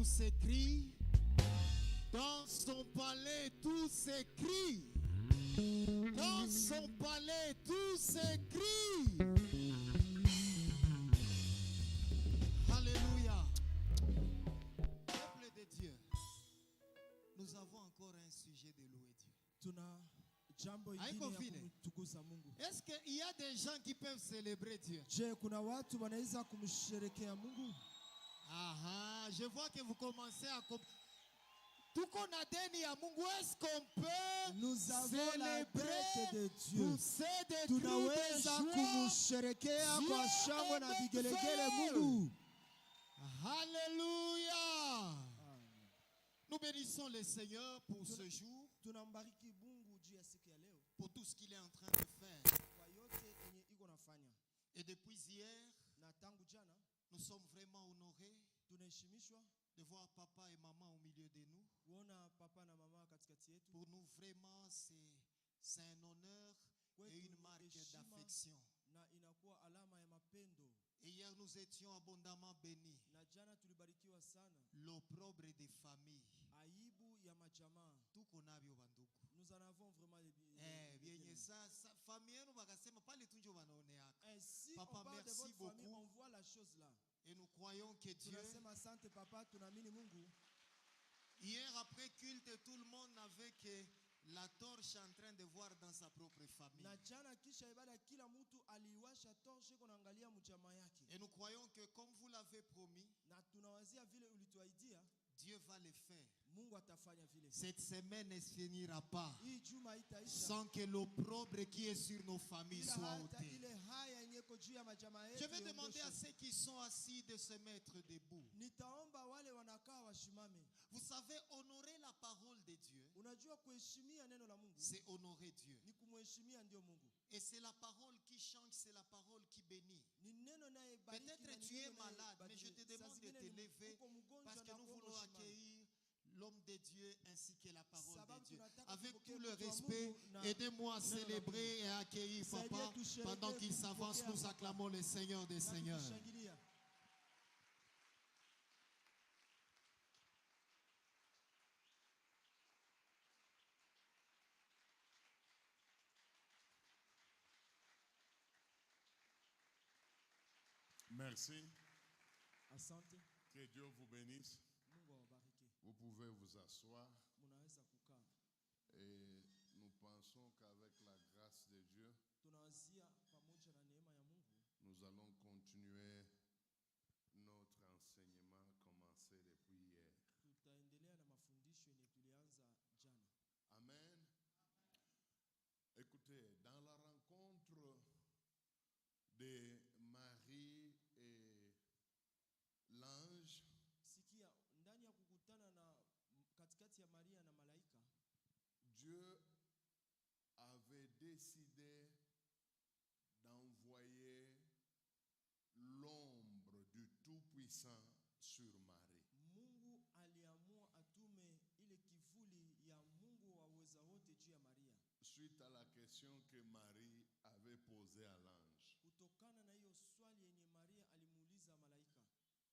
s'écrit. Dans son palais, tout s'écrit. Dans son palais, tout s'écrit. Alléluia. Peuple de Dieu, nous avons encore un sujet de louer Dieu. Est-ce qu'il y a des gens qui peuvent célébrer Dieu? Ah, je vois que vous commencez à comprendre. Tout qu'on a donné à Mungu, est-ce qu'on peut célébrer de Dieu? pousser des cris de joie? Alléluia. Nous bénissons le Seigneur pour ce jour, pour tout ce qu'il est en train de faire. Et depuis hier, nous sommes vraiment honorés de voir papa et maman au milieu de nous. Pour nous, vraiment, c'est un honneur et une marque d'affection. Et hier, nous étions abondamment bénis. L'opprobre des familles. Tout qu'on a vu au Bandoukou. Nous en avons vraiment les famille, si papa, on parle merci de votre beaucoup. famille, on voit la chose là. Et nous croyons que Dieu, hier après culte, tout le monde n'avait que la torche en train de voir dans sa propre famille. Et nous croyons que comme vous l'avez promis, Dieu va le faire. Cette semaine ne se finira pas sans que l'opprobre qui est sur nos familles soit ôté. Je vais demander à ceux qui sont assis de se mettre debout. Vous savez, honorer la parole de Dieu, c'est honorer Dieu. Et c'est la parole qui change, c'est la parole qui bénit. Peut-être tu es malade, mais je te demande de te lever parce que nous voulons accueillir l'homme de Dieu ainsi que la parole de Dieu. Avec tout le respect, aidez-moi à célébrer et à accueillir papa. Pendant qu'il s'avance, nous acclamons le Seigneur des Seigneurs. Merci. Que Dieu vous bénisse. Vous pouvez vous asseoir. Et nous pensons qu'avec la grâce de Dieu, nous allons continuer notre enseignement commencé depuis hier. Amen. Écoutez, dans la rencontre de Marie et l'ange, Dieu avait décidé d'envoyer l'ombre du Tout-Puissant sur Marie. Suite à la question que Marie avait posée à l'ange.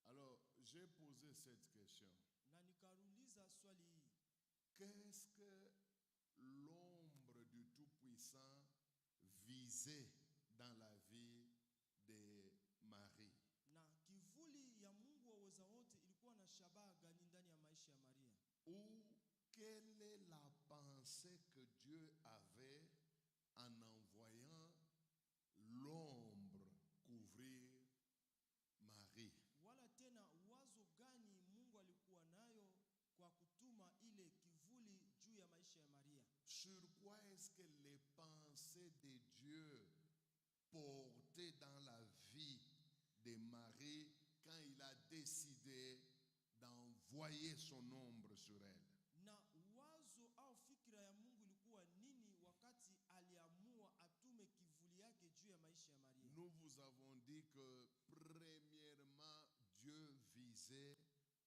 Alors, j'ai posé cette question. Qu'est-ce que l'ombre du Tout-Puissant visait dans la vie de Marie? Ou quelle est la pensée que Dieu avait en envoyant l'ombre couvrir Marie? Sur quoi est-ce que les pensées de Dieu portaient dans la vie de Marie quand il a décidé d'envoyer son ombre sur elle? Nous vous avons dit que premièrement, Dieu visait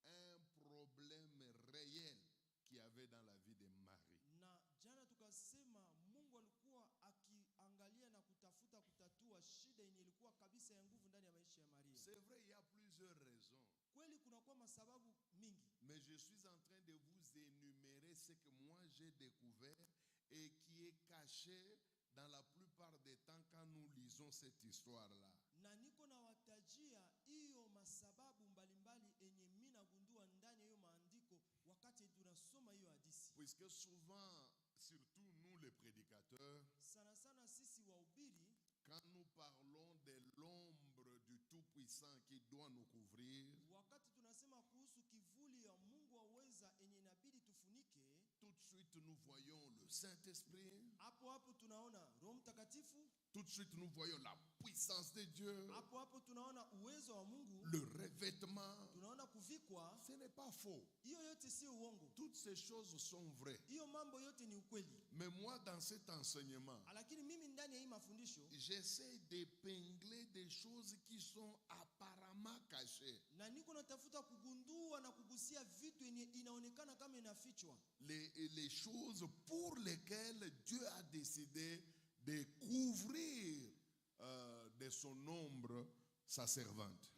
un problème réel qu'il y avait dans la vie de Marie. C'est vrai, il y a plusieurs raisons Mais je suis en train de vous énumérer ce que moi j'ai découvert et qui est caché dans la plupart des temps quand nous lisons cette histoire-là. Puisque souvent, surtout nous les prédicateurs, quand nous parlons de l'ombre du Tout-Puissant qui doit nous couvrir, tout de suite nous voyons le Saint-Esprit. Tout de suite nous voyons la puissance de Dieu. Le revêtement. Ce n'est pas faux. Toutes ces choses sont vraies. Mais moi, dans cet enseignement, j'essaie d'épingler des choses qui sont apparemment cachées. Les choses pour lesquelles Dieu a décidé de couvrir de son ombre sa servante.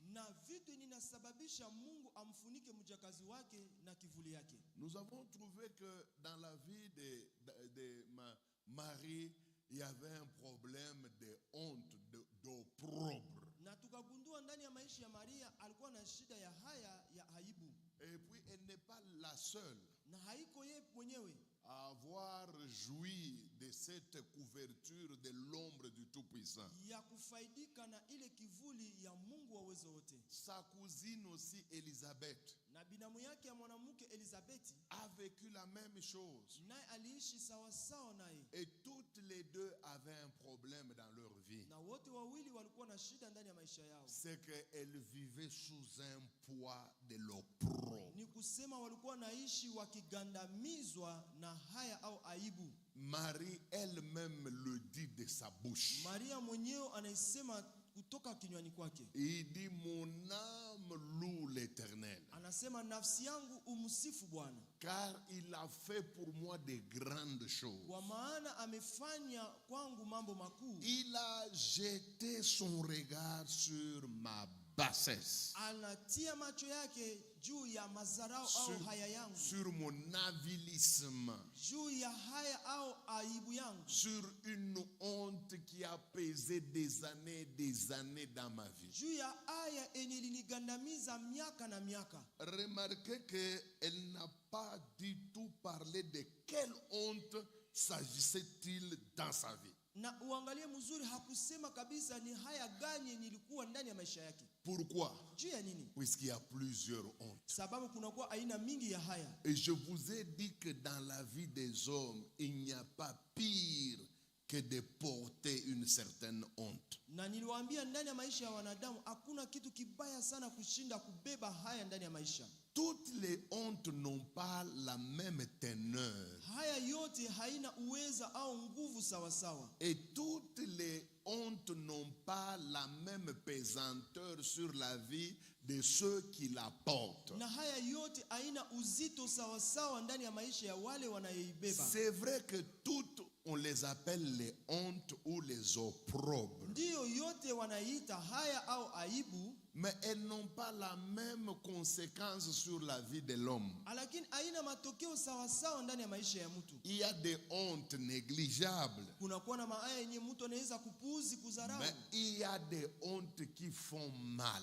Nous avons trouvé que dans la vie de Marie, il y avait un problème de honte, d'opprobre. Et puis elle n'est pas la seule à avoir joui de cette couverture de l'ombre du Tout-Puissant. Sa cousine aussi, Élisabeth, a vécu la même chose. Et toutes les deux avaient un problème dans leur vie. C'est qu'elles vivaient sous un poids de l'opprobre. Marie elle-même le dit de sa bouche. Il dit, mon âme loue l'Éternel, car il a fait pour moi de grandes choses. Il a jeté son regard sur ma bassesse, sur mon avilissement, sur une honte qui a pesé des années dans ma vie. Remarquez qu'elle n'a pas du tout parlé de quelle honte s'agissait-il dans sa vie. Pourquoi? Puisqu'il y a plusieurs hontes. Et je vous ai dit que dans la vie des hommes, il n'y a pas pire que de porter une certaine honte. Toutes les hontes n'ont pas la même teneur. Et toutes les hontes n'ont pas la même pesanteur sur la vie de ceux qui la portent. C'est vrai que toutes, on les appelle les hontes ou les opprobres. Mais elles n'ont pas la même conséquence sur la vie de l'homme. Il y a des hontes négligeables. Mais il y a des hontes qui font mal.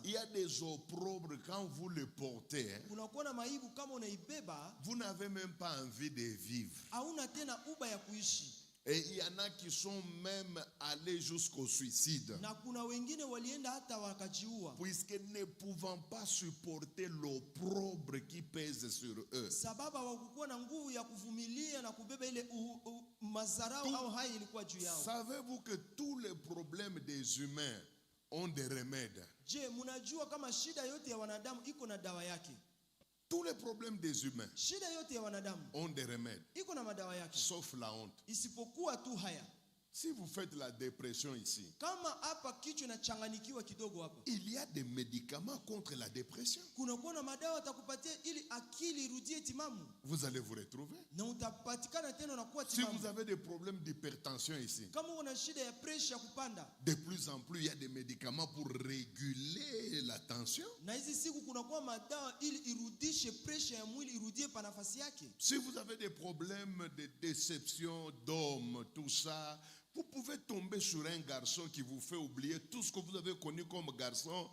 Il y a des opprobres, quand vous les portez, vous n'avez même pas envie de vivre. Et il y en a qui sont même allés jusqu'au suicide, puisqu'ils ne pouvant pas supporter l'opprobre qui pèse sur eux. Savez-vous que tous les problèmes des humains ont des remèdes? Tous les problèmes des humains ont des remèdes, sauf la honte. Si vous faites la dépression ici, Kama hapa kichwa inachanganyikiwa kidogo hapa. il y a des médicaments contre la dépression. Kuna kuona madawa atakupatia ili akili irudie timamu. Vous allez vous retrouver. Na utapatikana tena unakuwa Si timamu. vous avez des problèmes d'hypertension ici, Kama una shida ya pressure kupanda. de plus en plus, il y a des médicaments pour réguler la tension. Na hizi siku kuna kuwa madawa ili irudishe pressure ya mwili irudie pa nafasi yake. Si vous avez des problèmes de déception d'homme, tout ça, vous pouvez tomber sur un garçon qui vous fait oublier tout ce que vous avez connu comme garçon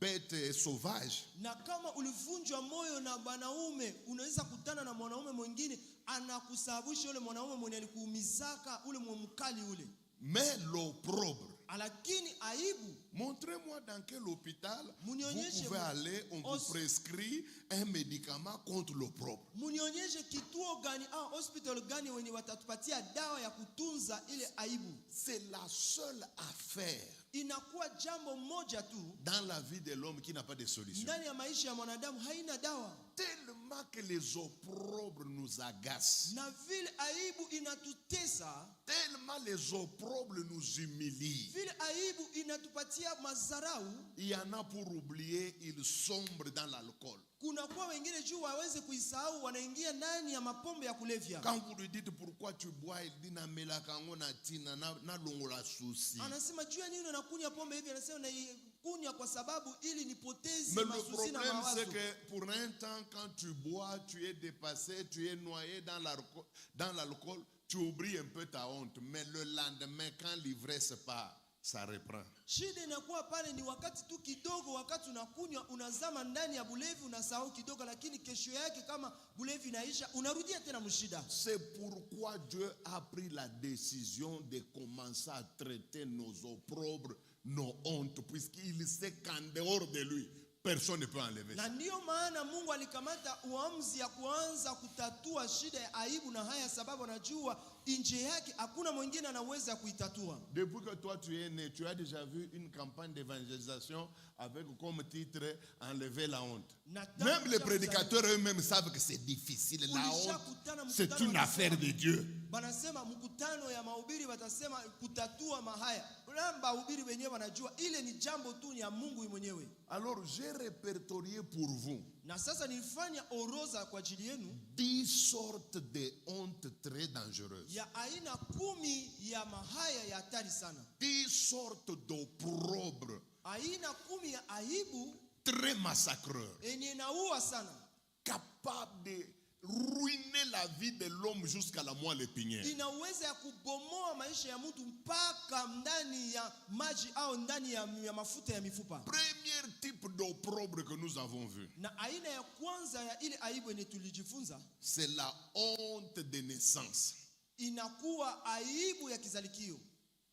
bête et sauvage. Na kama ulivunjwa moyo na wanaume, unaweza kutana na mwanaume mwingine anakusababisha yule mwanaume mwenye alikuumizaka ule mkali ule. Mais l'opprobre, Lakini aibu, montrez-moi dans quel hôpital vous Munionyeshe pouvez aller, on vous prescrit un médicament contre l'opprobre. munionyeshe kituo gani au hospital gani wenye watatupatia dawa ya kutunza ile aibu. C'est la seule affaire Inakuwa jambo moja tu dans la vie de l'homme qui n'a pas de solution. ndani ya maisha ya mwanadamu, haina dawa. Tellement que les opprobres nous agacent. Na vile aibu inatutesa, Tellement les opprobres nous humilient. vile aibu inatupatia mazarau. Il y en a pour oublier, ils sombrent dans l'alcool. Kuna kwa wengine juu waweze kuisahau wanaingia ndani ya mapombe ya kulevya. Quand vous lui dites pourquoi tu bois, il dit na melakango na tina na longola souci. Anasema juu ya nini unakunywa pombe hivi? Anasema naikunywa kwa sababu ili nipoteze Mais le masusi na problème mawazo. c'est que pour un temps quand tu bois, tu es dépassé, tu es noyé dans l'alcool, tu oublies un peu ta honte. Mais le lendemain, quand l'ivresse part, ça reprend. Shida inakuwa pale ni wakati tu kidogo, wakati unakunywa unazama ndani ya bulevi, unasahau kidogo, lakini kesho yake kama bulevi inaisha unarudia tena mshida. C'est pourquoi Dieu a pris la décision de commencer à traiter nos opprobres, nos hontes, puisqu'il sait qu'en dehors de lui, personne ne peut enlever ça. Na ndio maana Mungu alikamata uamuzi ya kuanza kutatua shida ya aibu na haya, sababu anajua nje yake hakuna mwingine anaweza kuitatua. Depuis que toi tu es né, tu as déjà vu une campagne d'évangélisation avec comme titre Enlever la honte. Même les prédicateurs eux-mêmes savent que c'est difficile. La honte, c'est une affaire de Dieu. Banasema mkutano ya mahubiri watasema kutatua mahaya. Namba mahubiri wenyewe wanajua ile ni jambo tu ya Mungu mwenyewe. Alors j'ai répertorié pour vous. Na sasa nilifanya orodha kwa ajili yenu 10 sortes de hontes très dangereuses. ya aina 10 ya mahaya ya hatari sana. 10 sortes d'opprobres. Aina 10 ya aibu Très massacreurs. yenye inaua sana. Capables de ruiner la vie de l'homme jusqu'à la moelle épinière. Inaweza ya kubomoa maisha ya mtu mpaka ndani ya maji au ndani ya mafuta ya mifupa. Premier type d'opprobre que nous avons vu. Na aina ya kwanza ya ile aibu yenye tulijifunza, C'est la honte de naissance. inakuwa aibu ya kizalikio.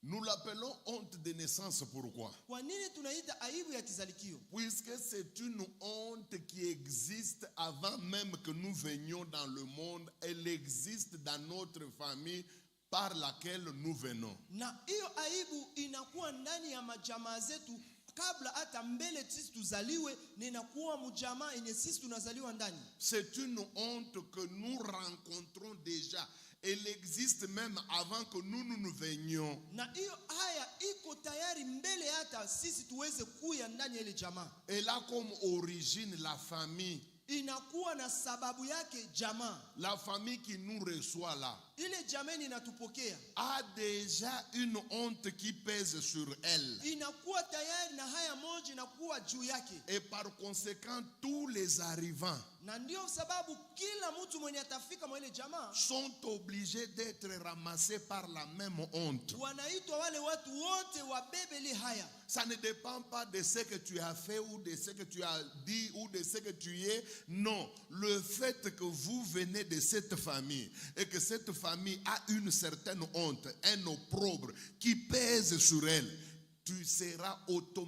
Nous l'appelons honte de naissance, pourquoi? Kwa nini tunaita aibu ya kizalikio? Puisque c'est une honte qui existe avant même que nous venions dans le monde. Elle existe dans notre famille par laquelle nous venons. Na hiyo aibu inakuwa ndani ya majamaa zetu kabla hata mbele sisi tuzaliwe, na inakuwa mjamaa yenye sisi tunazaliwa ndani. C'est une honte que nous rencontrons déjà. Elle existe même avant que nous venions. Na hiyo haya iko tayari mbele hata sisi tuweze kuya ndani ya ile jamaa. Elle a comme origine la famille. Inakuwa na sababu yake jamaa. La famille qui nous reçoit là Ile jamaa inatupokea a déjà une honte qui pèse sur elle. inakuwa tayari na haya moja inakuwa juu yake. Et par conséquent, tous les arrivants Na ndio sababu kila mtu mwenye atafika mwa ile jamaa sont obligés d'être ramassés par la même honte. wanaitwa wale watu wote wabebe ile haya. Ça ne dépend pas de ce que tu as fait ou de ce que tu as dit ou de ce que tu es. Non, le fait que vous venez de cette famille et que cette famille a une certaine honte, un opprobre qui pèse sur elle, tu seras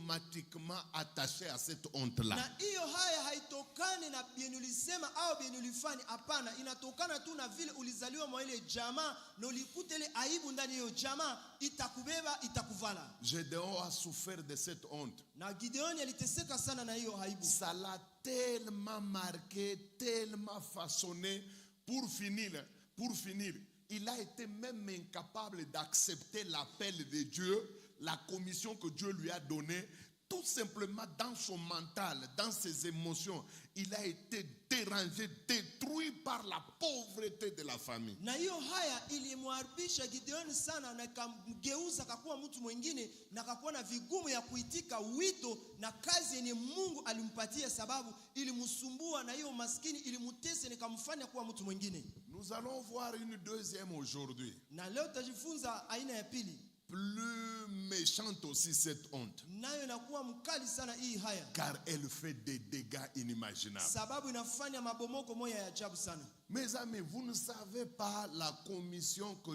automatiquement attaché à cette honte-là. Na hiyo haya haitokani na bien ulisema au bien ulifanya, hapana, inatokana tu na vile ulizaliwa mwa ile jamaa na ulikuta ile aibu ndani ya jamaa, itakubeba itakuvala. Gédéon a souffert de cette honte. Na Gideoni aliteseka sana na hiyo aibu. Ça l'a tellement marqué, tellement façonné. Pour finir, il a été même incapable d'accepter l'appel de Dieu, la commission que Dieu lui a donnée. Tout simplement dans son mental, dans ses émotions, il a été dérangé, détruit par la pauvreté de la famille. Na hiyo haya ilimwarbisha Gideon sana na kamgeuza akakuwa mtu mwingine na akakuwa na vigumu ya kuitika wito na kazi yenye Mungu alimpatia, sababu ilimsumbua na hiyo maskini ilimutesa na kumfanya kuwa mtu mwingine. Nous allons voir une deuxième aujourd'hui. Na leo tutajifunza aina ya pili. Plus méchante aussi cette honte. Nayo inakuwa mkali sana hii haya. Car elle fait des dégâts inimaginables. Sababu inafanya mabomoko moja ya ajabu sana. Mes amis, vous ne savez pas la commission que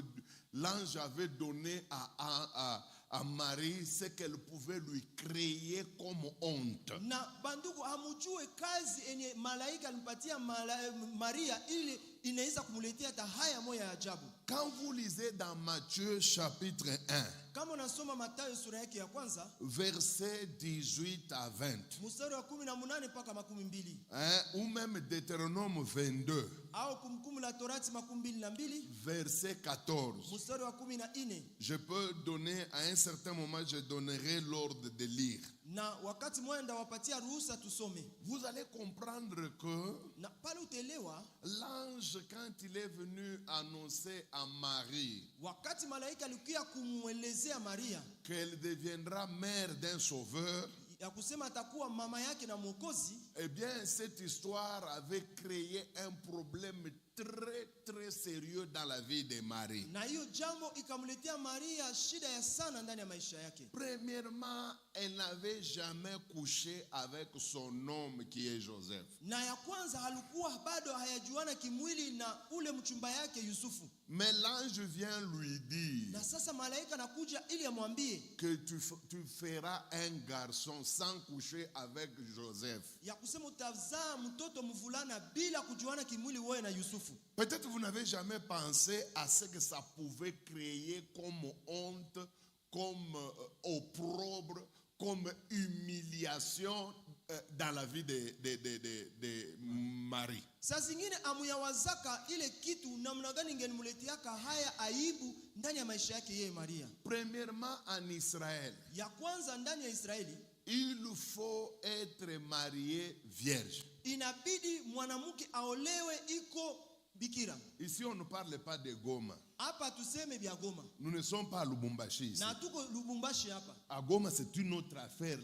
l'ange avait donnée à Marie, ce qu'elle pouvait lui créer comme honte. Na bandugu hamujue kazi enye malaika alimpatia Maria ili inaweza kumuletea hata haya moja ya ajabu. Quand vous lisez dans Matthieu chapitre 1, kama unasoma Mathayo sura yake ya kwanza, versets 18 à 20, mstari wa 18 mpaka 12, ou même Deutéronome 22, au Kumbukumbu la Torati 22, verset 14. mstari wa 14. Je peux donner à un certain moment, je donnerai l'ordre de lire. Na wakati mwenda wapatia ruhusa tusome. Vous allez comprendre que na pale utelewa, l'ange quand il est venu annoncer à Marie, wakati malaika alikuja kumwelezea Maria qu'elle deviendra mère d'un sauveur, ya kusema atakuwa mama yake na mwokozi, eh bien cette histoire avait créé un problème très très sérieux dans la vie de Marie. Na hiyo jambo ikamletea Maria shida ya sana ndani ya maisha yake. Premièrement, elle n'avait jamais couché avec son homme qui est Joseph. Na ya kwanza halikuwa bado hayajuana kimwili na ule mchumba yake Yusufu. Mais l'ange vient lui dire, na sasa malaika anakuja ili amwambie que tu feras un garçon sans coucher avec Joseph. Ya kusema utazaa mtoto mvulana bila kujuana kimwili wewe na Yusufu. Peut-être vous n'avez jamais pensé à ce que ça pouvait créer comme honte, comme opprobre, comme humiliation dans la vie de Marie. Saa zingine amuyawazaka ile kitu namna gani ingemletiaka haya aibu ndani ya maisha yake yeye Maria. Premièrement en Israël. Ya kwanza ndani ya Israeli, il faut être marié vierge. Inabidi mwanamke aolewe iko bikira. Ici on ne parle pas de Goma. Hapa tuseme bya Goma. Nous ne sommes pas à Lubumbashi ici. Na tuko Lubumbashi hapa. À Goma c'est une autre affaire.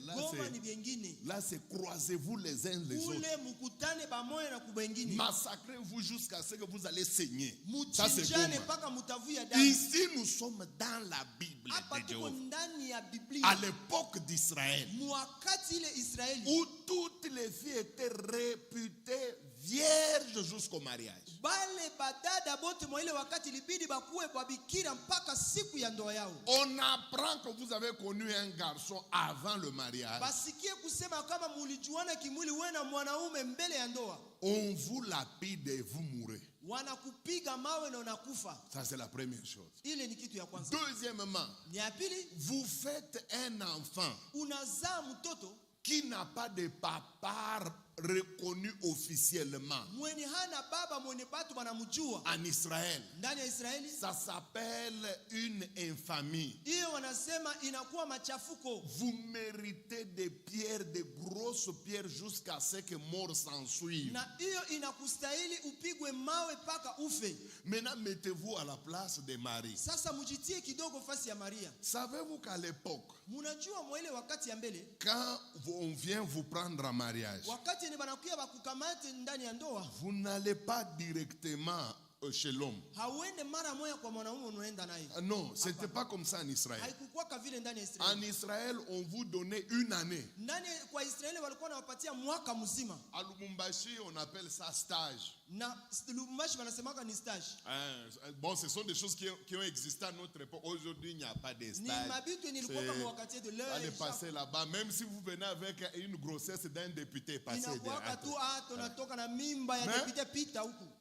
Là c'est croisez-vous les uns les autres. Ule mukutane pamoja na kubengine. Massacrez-vous jusqu'à ce que vous allez saigner. Ça c'est Goma. Ici nous sommes dans la Bible de Dieu. À l'époque d'Israël, où toutes les filles étaient réputées vierges jusqu'au mariage. On apprend que vous avez connu un garçon avant le mariage. On vous lapide et vous mourrez. Ça c'est la première chose. Deuxièmement, vous faites un enfant qui n'a pas de papa reconnu officiellement. En Israël, ça s'appelle une infamie. Vous méritez des pierres, des grosses pierres jusqu'à ce que mort s'en suive. Maintenant, mettez-vous à la place de Marie. Savez-vous qu'à l'époque, quand on vient vous prendre en mariage, vous n'allez pas directement chez l'homme. Non, c'était pas comme ça en Israël. En Israël, on vous donnait une année. À Lubumbashi, on appelle ça stage. Bon, ce sont des choses qui ont existé à notre époque. Aujourd'hui, il n'y a pas de stage. Allez passer là-bas. Même si vous venez avec une grossesse d'un député, passez.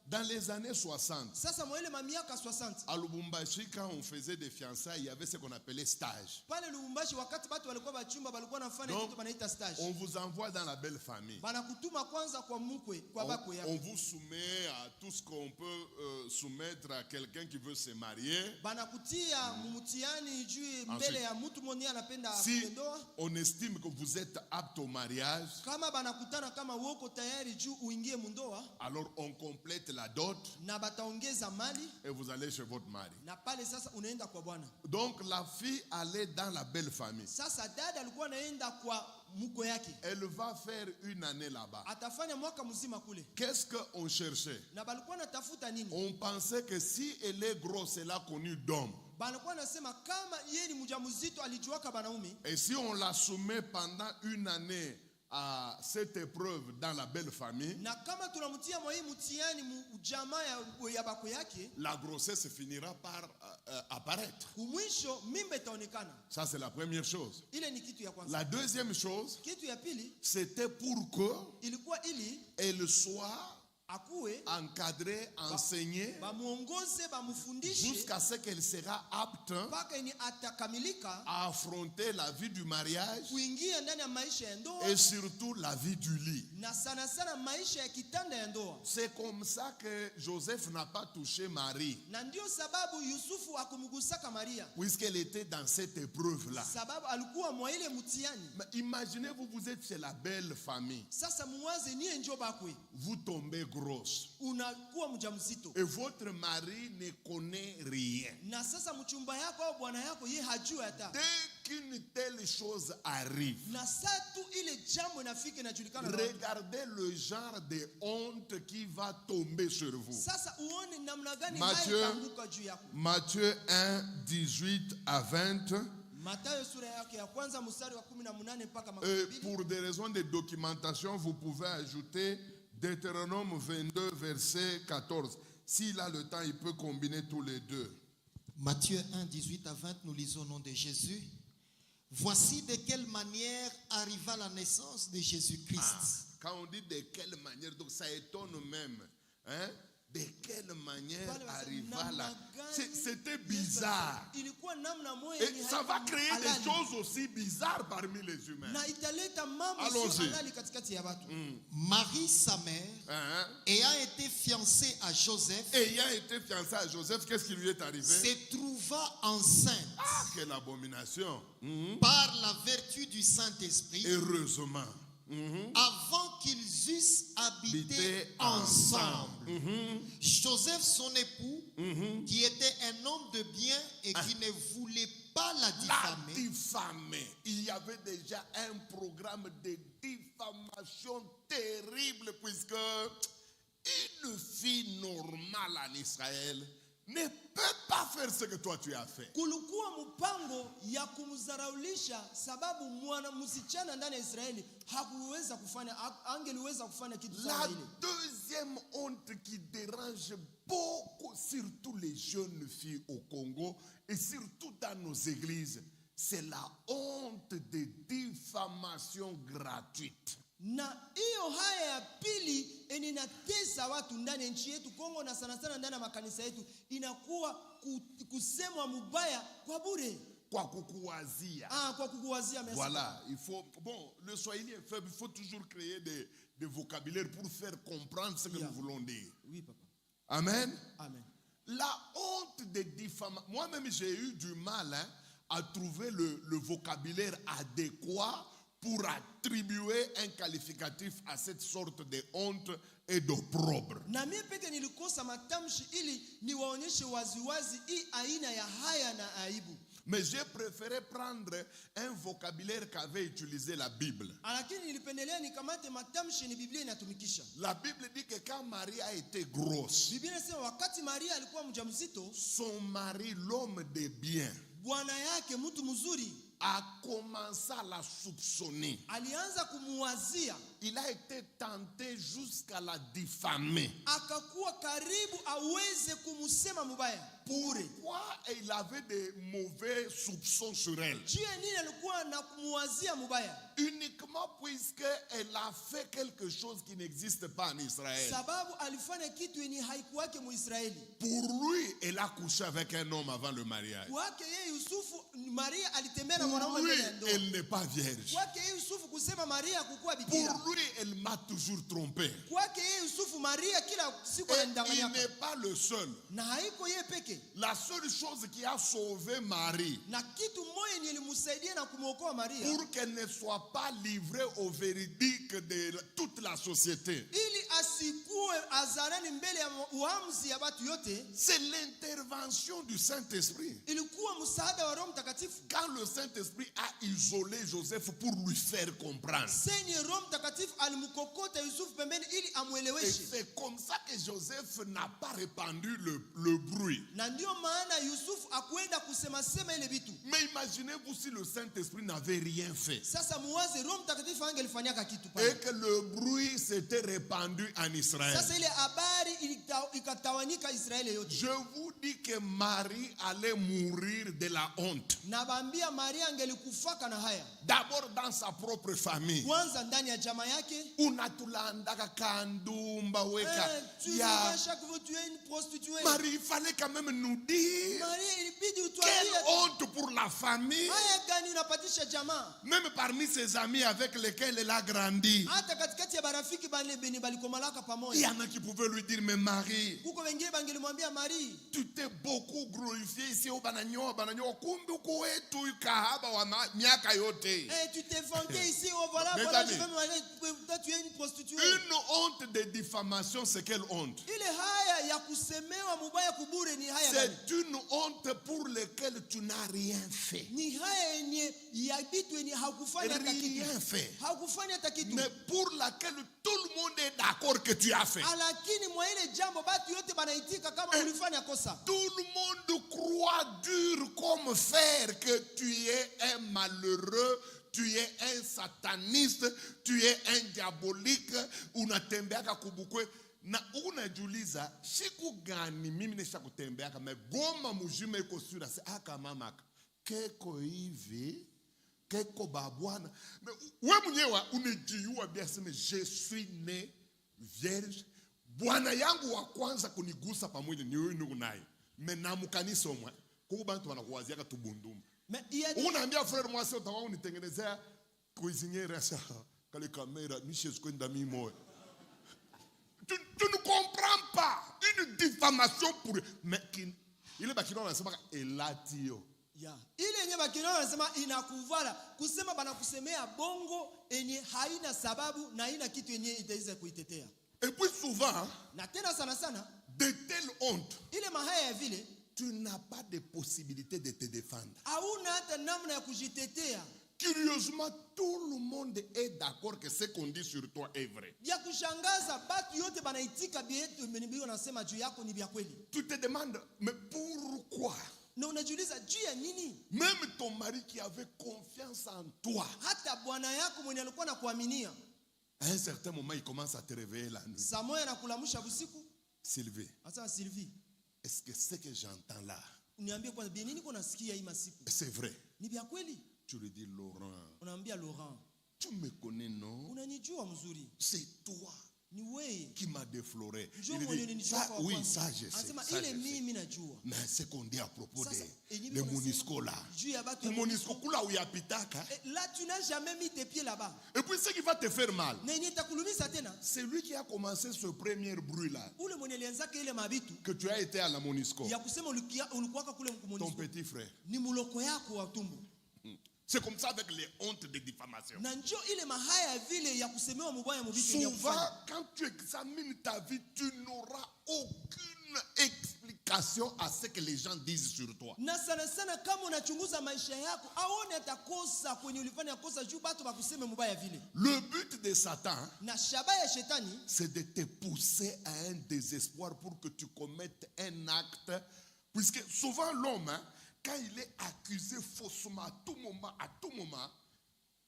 Dans les années 60, Sasa mwele mamiaka 60. à Lubumbashi, quand on faisait des fiançailles, il y avait ce qu'on appelait stage. Pale Lubumbashi wakati batu walikuwa bachumba balikuwa nafanya kitu banaita stage. On vous envoie dans la belle famille. Banakutuma kwanza kwa mukwe, kwa bakwe yako. On vous soumet à tout ce qu'on peut soumettre à quelqu'un qui veut se marier. Banakutia mumutiani juu mbele ya mtu mwenye anapenda ndoa. Si on estime que vous êtes apte au mariage, kama banakutana kama woko tayari juu uingie mundoa, alors on complète la dot na bataongeza mali et vous allez chez votre mari. na pale sasa unaenda kwa bwana. Donc la fille allait dans la belle famille. Sasa dada alikuwa anaenda kwa mko yake. Elle va faire une année là-bas. Atafanya mwaka mzima kule. Qu'est-ce qu'on cherchait? Na balikuwa natafuta nini? On pensait que si elle est grosse, elle a connu d'homme. Balikuwa nasema kama yeye ni mjamzito alijuaka banaume. Et si on la soumet pendant une année à cette épreuve dans la belle famille, na kama tunamtia mwa hii mtihani jamaa ya bako yake, la grossesse finira par apparaître. Kumwisho mimba itaonekana. Ça c'est la première chose. Ile ni kitu ya kwanza. La deuxième chose, kitu ya pili, c'était pour que ilikuwa ili elle soit akuwe encadrée, enseignée, jusqu'à ce qu'elle sera apte à affronter la vie du mariage et surtout la vie du lit. C'est comme ça que Joseph n'a pas touché Marie, puisqu'elle était dans cette épreuve-là. Mais imaginez-vous, vous êtes chez la belle famille, vous tombez grosse et votre mari ne connaît rien. Dès qu'une telle chose arrive, regardez le genre de honte qui va tomber sur vous. Matthieu 1, 18 à 20. Pour des raisons de documentation, vous pouvez ajouter Deutéronome 22, verset 14. S'il a le temps, il peut combiner tous les deux. Matthieu 1, 18 à 20, nous lisons au nom de Jésus. Voici de quelle manière arriva la naissance de Jésus-Christ. Quand on dit de quelle manière, donc ça étonne même. Hein? De quelle manière arriva la... C'était bizarre. Et ça va créer des choses aussi bizarres parmi les humains. Allons-y. Marie, sa mère, ayant été fiancée à Joseph, qu'est-ce qui lui est arrivé? Se trouva enceinte. Ah, quelle abomination. Par la vertu du Saint-Esprit. Heureusement. Avant qu'ils eussent habité ensemble. Joseph, son époux, qui était un homme de bien et qui ne voulait pas la diffamer. Il y avait déjà un programme de diffamation terrible, puisque une fille normale en Israël ne peut pas faire ce que toi tu as fait. Kulikuwa mpango ya kumzaraulisha sababu mwana msichana ndani ya Israeli hakuweza kufanya, angeliweza kufanya kitu kama ile. La deuxième honte qui dérange beaucoup, surtout les jeunes filles au Congo et surtout dans nos églises, c'est la honte de diffamation gratuite. Na hiyo haya ya pili inatesa watu ndani ya nchi yetu Kongo na sana sana ndani ya makanisa yetu, inakuwa kusemwa mubaya kwa bure. Kwa kukuwazia. Kwa kukuwazia. Voilà, il faut, bon, le Swahili est faible, il faut toujours créer des vocabulaires pour faire comprendre ce que nous voulons dire. Oui, papa. Amen. Amen. La honte de diffamation. Moi-même, j'ai eu du mal à trouver le vocabulaire adéquat pour attribuer un qualificatif à cette sorte de honte et d'opprobre. Na mimi peke nilikosa matamshi ili niwaonyeshe waziwazi hii aina ya haya na aibu. Mais j'ai préféré prendre un vocabulaire qu'avait utilisé la Bible. Lakini nilipendelea nikamate matamshi ni Biblia inatumikisha. La Bible dit que quand Marie a été grosse, Biblia inasema wakati Maria alikuwa mjamzito, son mari, l'homme de bien, bwana yake mtu mzuri, a commencé à la soupçonner. Alianza kumuwazia. Il a été tenté jusqu'à la diffamer. Akakuwa karibu aweze kumusema mubaya. pourquoi il avait des mauvais soupçons sur elle? Uniquement puisqu'elle a fait quelque chose qui n'existe pas en Israël. Pour lui, elle a couché avec un homme avant le mariage. Pour lui, elle n'est pas vierge. Pour lui, elle m'a toujours trompé. Et il n'est pas le seul. La seule chose qui a sauvé Marie, pour qu'elle ne soit pas livrée au véridique de toute la société, c'est l'intervention du Saint-Esprit. Quand le Saint-Esprit a isolé Joseph pour lui faire comprendre. Et c'est comme ça que Joseph n'a pas répandu le bruit. Mais imaginez-vous si le Saint-Esprit n'avait rien fait. Et que le bruit s'était répandu en Israël. Je vous dis que Marie allait mourir de la honte. D'abord dans sa propre famille. Marie, il fallait quand même nous dire quelle honte pour la famille. Même parmi ses amis avec lesquels elle a grandi. Il y en a qui pouvaient lui dire, mais Marie, tu t'es beaucoup glorifié ici au Banagno. Tu t'es vanté ici, voilà, tu es une prostituée. Une honte de diffamation, c'est quelle honte? C'est une honte pour laquelle tu n'as rien fait. Rien fait. Mais pour laquelle tout le monde est d'accord que tu as fait. Tout le monde croit dur comme fer que tu es un malheureux, tu es un sataniste, tu es un diabolique, unatembeaka kubukwe. Na unajiuliza siku gani mimi nisha kutembeaka megoma mujima iko sura se aka mamaka keko hivi keko babwana. Wewe mwenyewe unajiua bia sema je suis né vierge. Bwana yangu wa kwanza kunigusa pamoja ni wewe ndugu naye. Mena mkanisa mwa kwa bantu wanakuwaziaka tubundumba. Unaambia frère moi sio utawa unitengenezea cuisinière ça kale kamera Michel kwenda mimi. Tu ne comprends pas une diffamation pour mais ile bakino anasema elatio. Ile yenye bakino anasema inakuvala kusema bana kusemea bongo enye haina sababu na haina kitu yenye itaweza kuitetea. Et puis souvent, na tena sana sana, de telle honte, ile mahaya ya vile, tu n'as pas de possibilité de te défendre. Hauna hata namna ya kujitetea. Curieusement, tout le monde est d'accord que ce qu'on dit sur toi est vrai. Tu te demandes, mais pourquoi? Même ton mari qui avait confiance en toi, à un certain moment, il commence à te réveiller la nuit. Sylvie, est-ce que ce que j'entends là, c'est vrai? Tu lui dis Laurent, tu me connais non? C'est toi qui m'a défloré. Il dit, ça, oui, ça je sais. Mais ce qu'on dit à propos de Monisco là. Le Monisco là où il y a Pitaka. Là, tu n'as jamais mis tes pieds là-bas. Et puis ce qui va te faire mal, c'est lui qui a commencé ce premier bruit là. Que tu as été à la Monisco. Ton petit frère. C'est comme ça avec les hontes de diffamation. Souvent, quand tu examines ta vie, tu n'auras aucune explication à ce que les gens disent sur toi. Le but de Satan, c'est de te pousser à un désespoir pour que tu commettes un acte. Puisque souvent l'homme, quand il est accusé faussement à tout moment,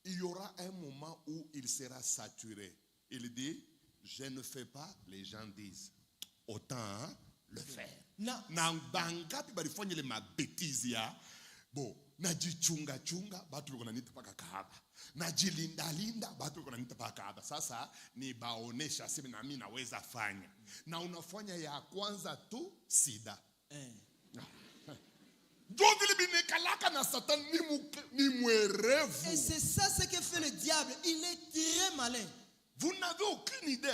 il y aura un moment où il sera saturé. Il dit, je ne fais pas, les gens disent. Autant, le faire. Na bangapi balifanya ile mabetizi ya bo najichunga chunga batu biko nanita paka kahaba. Najilinda linda batu biko nanita paka kahaba. Sasa ni baonesha sema na mimi naweza fanya. Na unafanya ya kwanza tu sida. Et c'est ça ce que fait le diable. Il est très malin. Vous n'avez aucune idée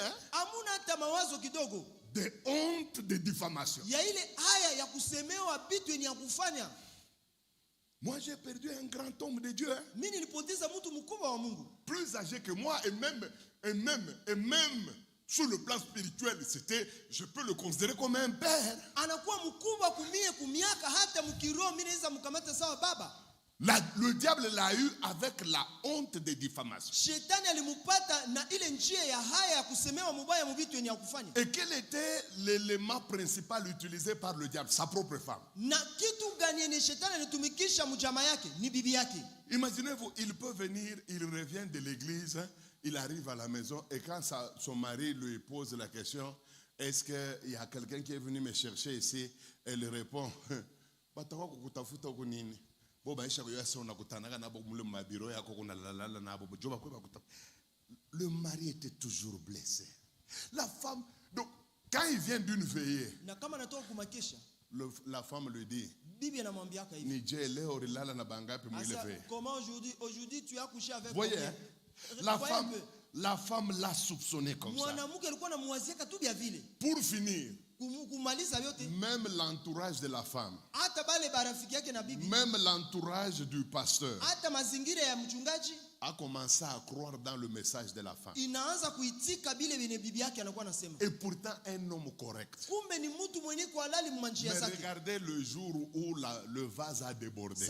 de honte, de diffamation. Moi j'ai perdu un grand homme de Dieu. Plus âgé que moi et même sur le plan spirituel, c'était, je peux le considérer comme un père. Le diable l'a eu avec la honte des diffamations. Et quel était l'élément principal utilisé par le diable? Sa propre femme. Imaginez-vous, il peut venir, il revient de l'église, il arrive à la maison et quand son mari lui pose la question, est-ce qu'il y a quelqu'un qui est venu me chercher ici? Elle répond, le mari était toujours blessé. La femme, donc quand il vient d'une veillée, la femme lui dit, comment aujourd'hui tu as couché avec voyez, la femme l'a soupçonné comme ça. Pour finir, même l'entourage de la femme, même l'entourage du pasteur a commencé à croire dans le message de la femme. Et pourtant un homme correct. Mais regardez le jour où le vase a débordé.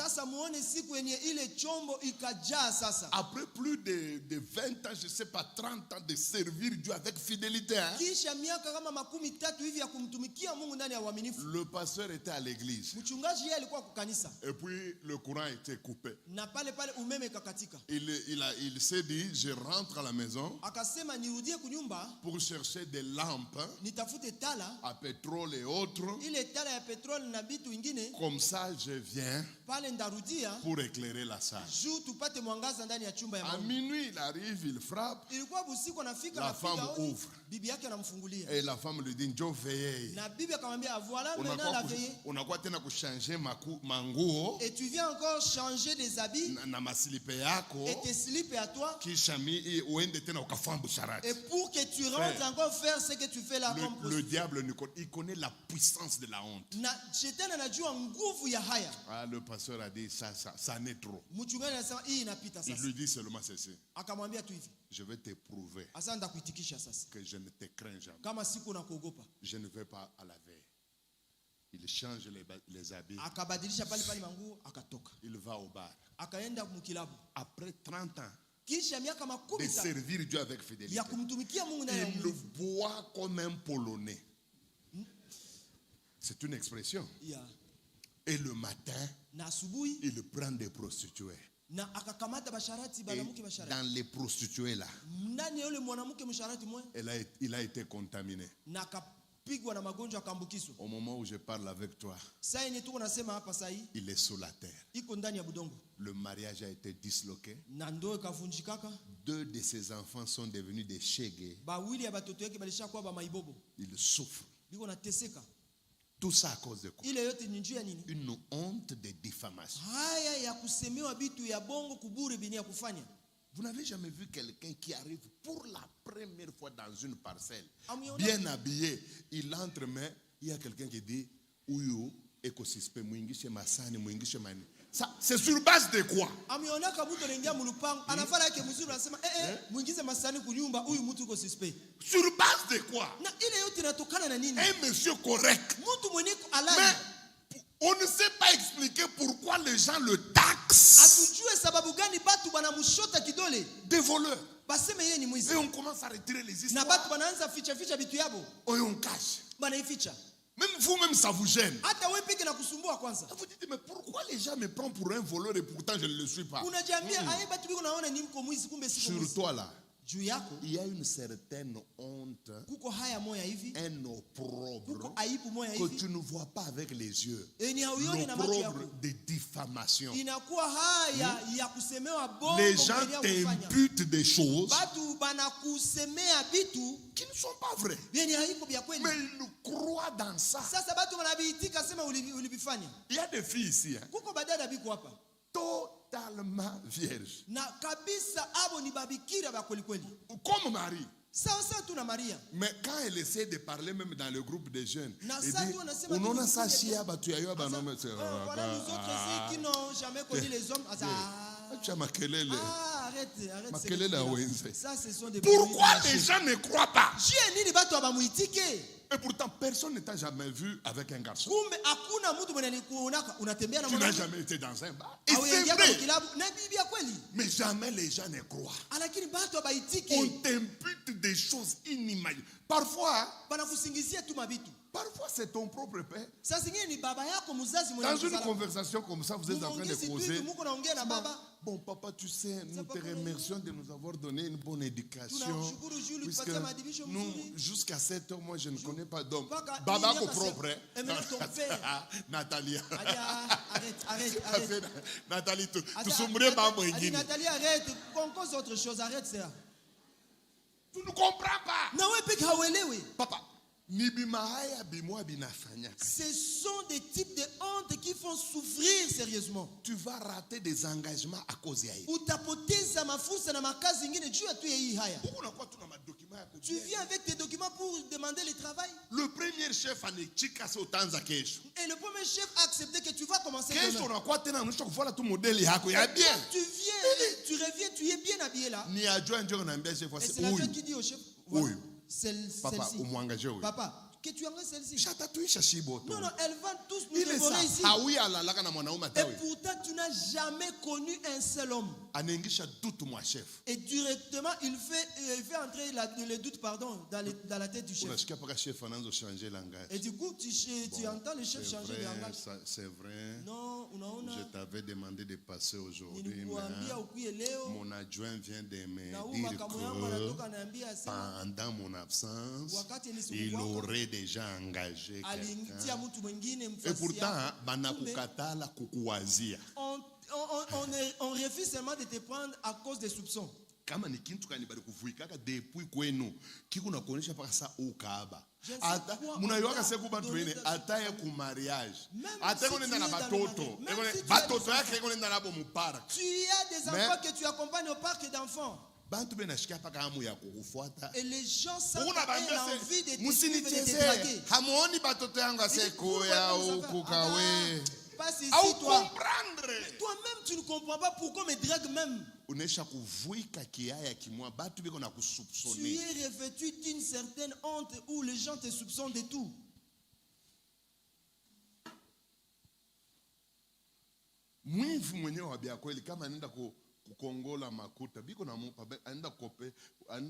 Après plus de 20 ans, je ne sais pas, 30 ans de servir Dieu avec fidélité. Le pasteur était à l'église. Et puis le courant était coupé. Il s'est dit, je rentre à la maison pour chercher des lampes à pétrole et autres. Comme ça, je viens pour éclairer la salle. À minuit, il arrive, il frappe. La femme ouvre. Et la femme lui dit, Njo veillez. Et tu viens encore changer des habits. Et tes slips à toi. Et pour que tu rentres encore faire ce que tu fais là. Le diable, il connaît la puissance de la honte. Ah, le pasteur a dit, ça n'est trop. Il lui dit seulement ceci. Je vais te prouver que je ne te crains jamais. Je ne vais pas à la veille. Il change les habits. Il va au bar. Après 30 ans de servir Dieu avec fidélité, il boit comme un Polonais. C'est une expression. Et le matin, il prend des prostituées. Et dans les prostituées là, il a été contaminé. Au moment où je parle avec toi, il est sous la terre. Le mariage a été disloqué. 2 de ses enfants sont devenus des shege. Il souffre. Tout ça à cause de quoi? Une honte de diffamation. Vous n'avez jamais vu quelqu'un qui arrive pour la première fois dans une parcelle, bien habillé, il entre, mais il y a quelqu'un qui dit, Ouyo, écosystème, mwingishe masani, mwingishe mani. Ça, c'est sur base de quoi? Sur base de quoi? Un monsieur correct. Mais on ne sait pas expliquer pourquoi les gens le taxent des voleurs. Et on commence à retirer les histoires. Et on cache. Même vous-même, ça vous gêne. Vous dites, mais pourquoi les gens me prennent pour un voleur et pourtant je ne le suis pas? Sur toi là, il y a une certaine honte, un opprobre que tu ne vois pas avec les yeux. L'opprobre de diffamation. Les gens t'imputent des choses qui ne sont pas vraies. Mais ils nous croient dans ça. Il y a des filles ici. Totalement vierge. Comme Marie. Mais quand elle essaie de parler même dans le groupe des jeunes, elle dit, on a ça chez Abatuayo, voilà nous autres ici qui n'ont jamais connu les hommes. Arrête. Ça, ce sont des pourquoi les gens ne croient pas? Et pourtant, personne ne t'a jamais vu avec un garçon. Tu n'as jamais été dans un bar. Et c'est vrai. Mais jamais les gens ne croient. On t'impute des choses inimaginables. Parfois, c'est ton propre père. Dans une conversation comme ça, vous êtes en train de causer. Bon, papa, tu sais, nous te remercions de nous avoir donné une bonne éducation. Puisque nous, jusqu'à 7 ans, moi, je ne connais pas d'homme. Baba, propre. Nathalie. Arrête. Nathalie, tu sombres pas, moi. Nathalie, arrête. On cause autre chose. Arrête ça. Tu ne comprends pas. Papa. Ce sont des types de honte qui font souffrir sérieusement. Tu vas rater des engagements à cause de ça. Tu viens avec tes documents pour demander le travail. Le premier chef a dit et le premier chef a accepté que tu vas commencer demain. Tu reviens, tu es bien habillé là. Et c'est la femme qui dit au chef, oui. Celle-ci. Papa, que tu engages celle-ci. Non, elles vont tous nous dévorer ici. Et pourtant, tu n'as jamais connu un seul homme. Et directement, il fait entrer le doute dans la tête du chef. Et du coup, tu entends le chef changer de langage. C'est vrai. Non. Je t'avais demandé de passer aujourd'hui, mais mon adjoint vient de me dire que pendant mon absence, il aurait déjà engagé quelqu'un. Et pourtant, on refuse seulement de te prendre à cause des soupçons. Kama ni kintu kanibali kuvuikaka depuis kwenu kikuna kuonesha paka saa ukaba ata munaiwaka seku bantu wene ataye ku mariage ata konenda na batoto yake konenda nabo mu park. Tu as des enfants que tu accompagnes au parc d'enfants. Et les gens savent qu'ils ont envie de te suivre et de te draguer. Pas ici, toi. Toi-même, tu ne comprends pas pourquoi me drague même. Tu es revêtu d'une certaine honte où les gens te soupçonnent de tout. Kukongola makuta biko na mupa anaenda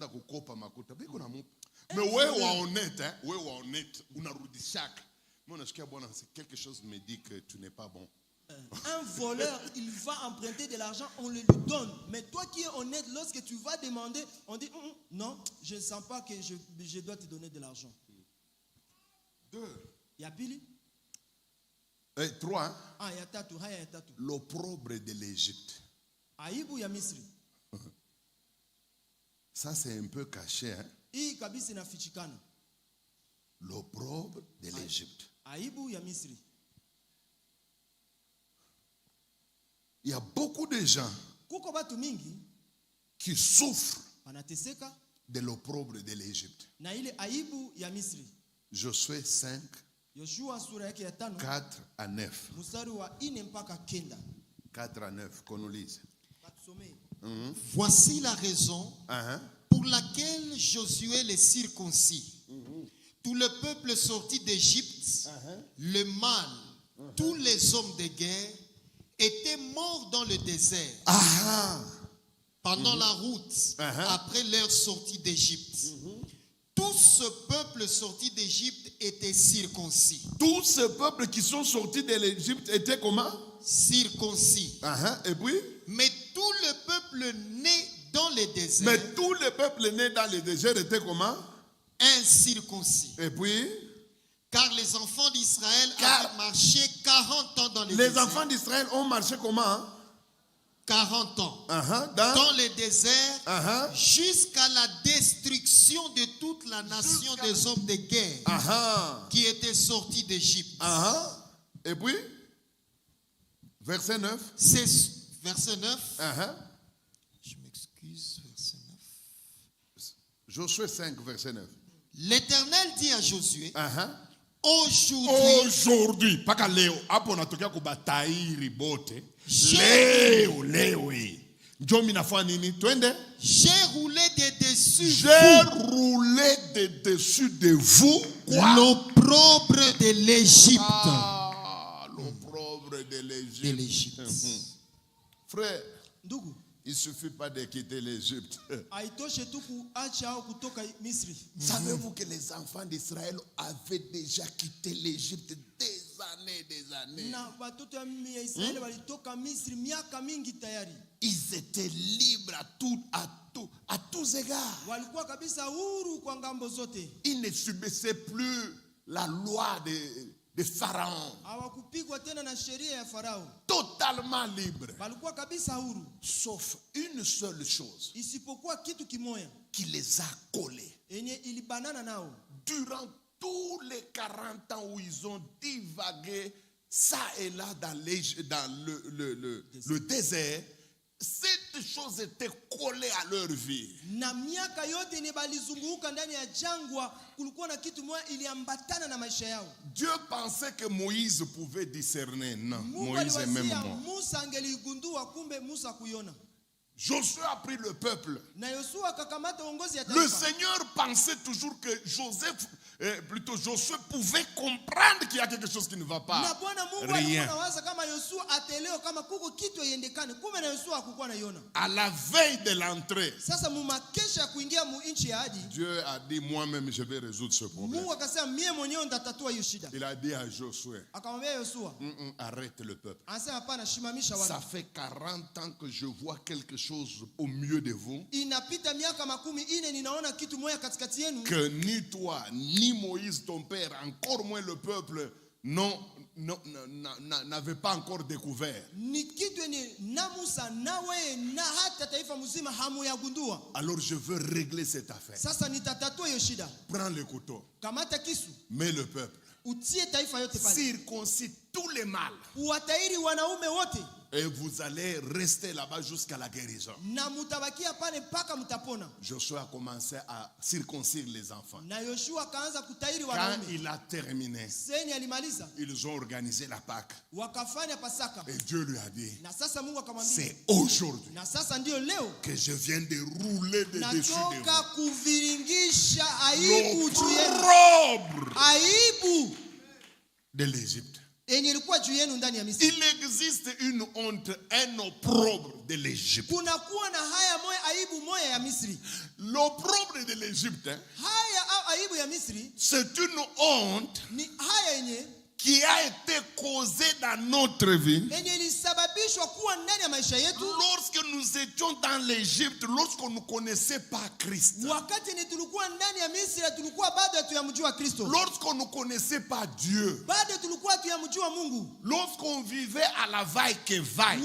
kukopa makuta biko na mupa mais wewe wa honnête unarudishaka moi nasikia bwana quelque chose me dit que tu n'es pas bon. Un voleur, il va emprunter de l'argent, on le lui donne. Mais toi qui es honnête, lorsque tu vas demander, on dit non, je ne sens pas que je dois te donner de l'argent. 2. Yapili. 3. Yatatu. L'opprobre de l'Égypte. Aibu ya Misri. Ça c'est un peu caché, hein? L'opprobre de l'Égypte. Aibu ya Misri. Il y a beaucoup de gens qui souffrent de l'opprobre de l'Égypte. Josué 5, 4 à 9. 4 à 9, qu'on nous lise. Voici la raison pour laquelle Josué les circoncis. Tout le peuple sorti d'Égypte, le mâle, tous les hommes de guerre, étaient morts dans le désert pendant la route après leur sortie d'Égypte. Tout ce peuple sorti d'Égypte était circoncis. Tous ce peuple qui sont sortis de l'Égypte étaient comment? Circoncis. Et puis? Mais tout le peuple né dans dans le désert. Mais tous les peuples nés dans le désert étaient comment? Incirconcis. Et puis? Car les enfants d'Israël avaient marché 40 ans dans le désert. Les enfants d'Israël ont marché comment? 40 ans. Dans le désert, jusqu'à la destruction de toute la nation des hommes de guerre qui étaient sortis d'Égypte. Et puis? Verset 9. C'est verset 9. Je m'excuse, verset 9. Josué 5, verset 9. L'Éternel dit à Josué, aujourd'hui, pas qu'à Léo, après on a tout cas qu'on bataille ribote. Léo. J'ai roulé de dessus. J'ai roulé de dessus de vous. L'opprobre de l'Égypte. L'opprobre de l'Égypte. Frère, il ne suffit pas de quitter l'Égypte. Savez-vous que les enfants d'Israël avaient déjà quitté l'Égypte des années. Ils étaient libres à tous égards. Ils ne subissaient plus la loi de Pharaon. Totalement libres. Sauf une seule chose qui les a collés. Durant tous les 40 ans où ils ont divagué ça et là dans le désert, cette chose était collée à leur vie. Dieu pensait que Moïse pouvait discerner. Non, Moïse est même mort. Josué a pris le peuple. Le Seigneur pensait toujours que Josué pouvait comprendre qu'il y a quelque chose qui ne va pas. Rien. À la veille de l'entrée, Dieu a dit, moi-même je vais résoudre ce problème. Il a dit à Josué, arrête le peuple. Ça fait 40 ans que je vois quelque chose au milieu de vous que ni toi, ni Moïse ton père, encore moins le peuple n'avait pas encore découvert. Alors je veux régler cette affaire. Prends le couteau, mets le peuple, circoncis tous les mâles, et vous allez rester là-bas jusqu'à la guérison. Josué a commencé à circoncire les enfants. Quand il a terminé, ils ont organisé la Pâque. Et Dieu lui a dit, c'est aujourd'hui que je viens de rouler de dessus l'opprobre de l'Égypte. Il existe une honte, un opprobre de l'Égypte. L'opprobre de l'Égypte, c'est une honte qui a été causée dans notre vie lorsque nous étions dans l'Égypte, lorsqu'on ne connaissait pas Christ, lorsqu'on ne connaissait pas Dieu, lorsqu'on vivait à la vaille que vaille,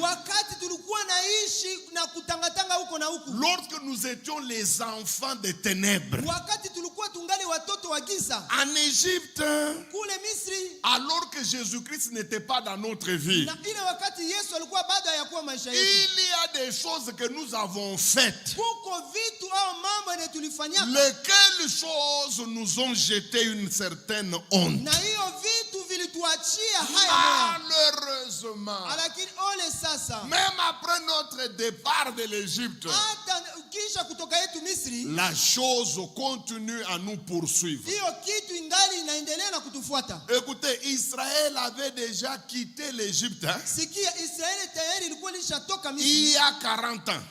lorsque nous étions les enfants des ténèbres en Égypte, alors que Jésus-Christ n'était pas dans notre vie. Il y a des choses que nous avons faites. Lesquelles choses nous ont jeté une certaine honte. Malheureusement, même après notre départ de l'Égypte, la chose continue à nous poursuivre. Écoutez, Israël avait déjà quitté l'Égypte il y a 40 ans.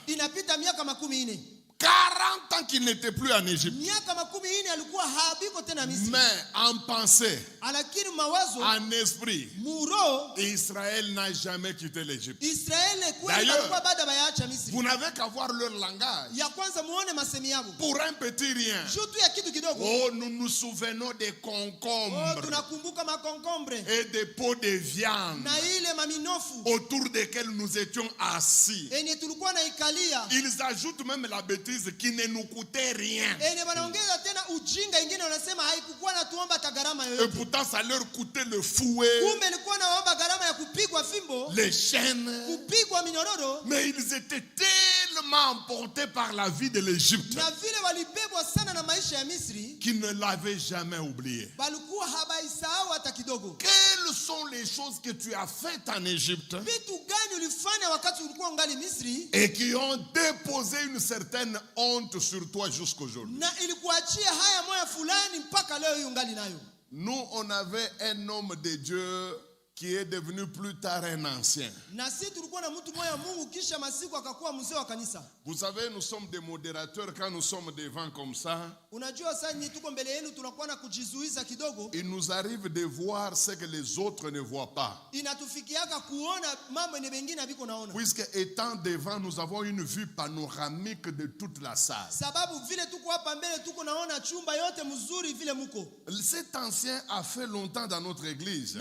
40 ans qu'il n'était plus en Égypte. Mais en pensée, En esprit, Israël n'a jamais quitté l'Égypte. D'ailleurs, vous n'avez qu'à voir leur langage. Pour un petit rien. Oh, nous nous souvenons des concombres et des pots de viande autour desquels nous étions assis. Ils ajoutent même la bêtise qui ne nous coûtait rien. Et pourtant ça leur coûtait le fouet, les chaînes. Mais ils étaient tellement emportés par la vie de l'Égypte qu'ils ne l'avaient jamais oublié. Quelles sont les choses que tu as faites en Égypte et qui ont déposé une certaine honte sur toi jusqu'aujourd'hui? Nous, on avait un homme de Dieu qui est devenu plus tard un ancien. Vous savez, nous sommes des modérateurs quand nous sommes devant comme ça. Il nous arrive de voir ce que les autres ne voient pas. Puisque étant devant, nous avons une vue panoramique de toute la salle. Cet ancien a fait longtemps dans notre église.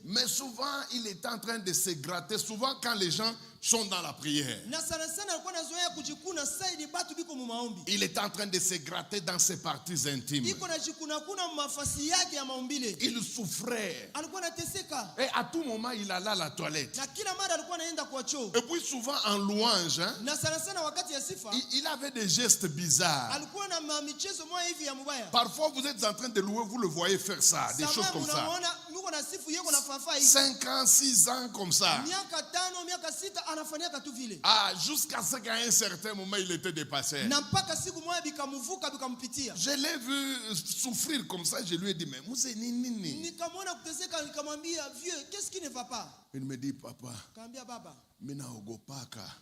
Mais souvent, il est en train de se gratter. Souvent, quand les gens sont dans la prière, il est en train de se gratter dans ses parties intimes. Il souffrait. Et à tout moment, il allait à la toilette. Et puis souvent, en louange, il avait des gestes bizarres. Parfois, vous êtes en train de louer, vous le voyez faire ça, des choses comme ça. 5 ans, 6 ans comme ça. Jusqu'à ce qu'à un certain moment, il était dépassé. Je l'ai vu souffrir comme ça, je lui ai dit, mais Moussé, nini. Qu'est-ce qui ne va pas? Il me dit, papa,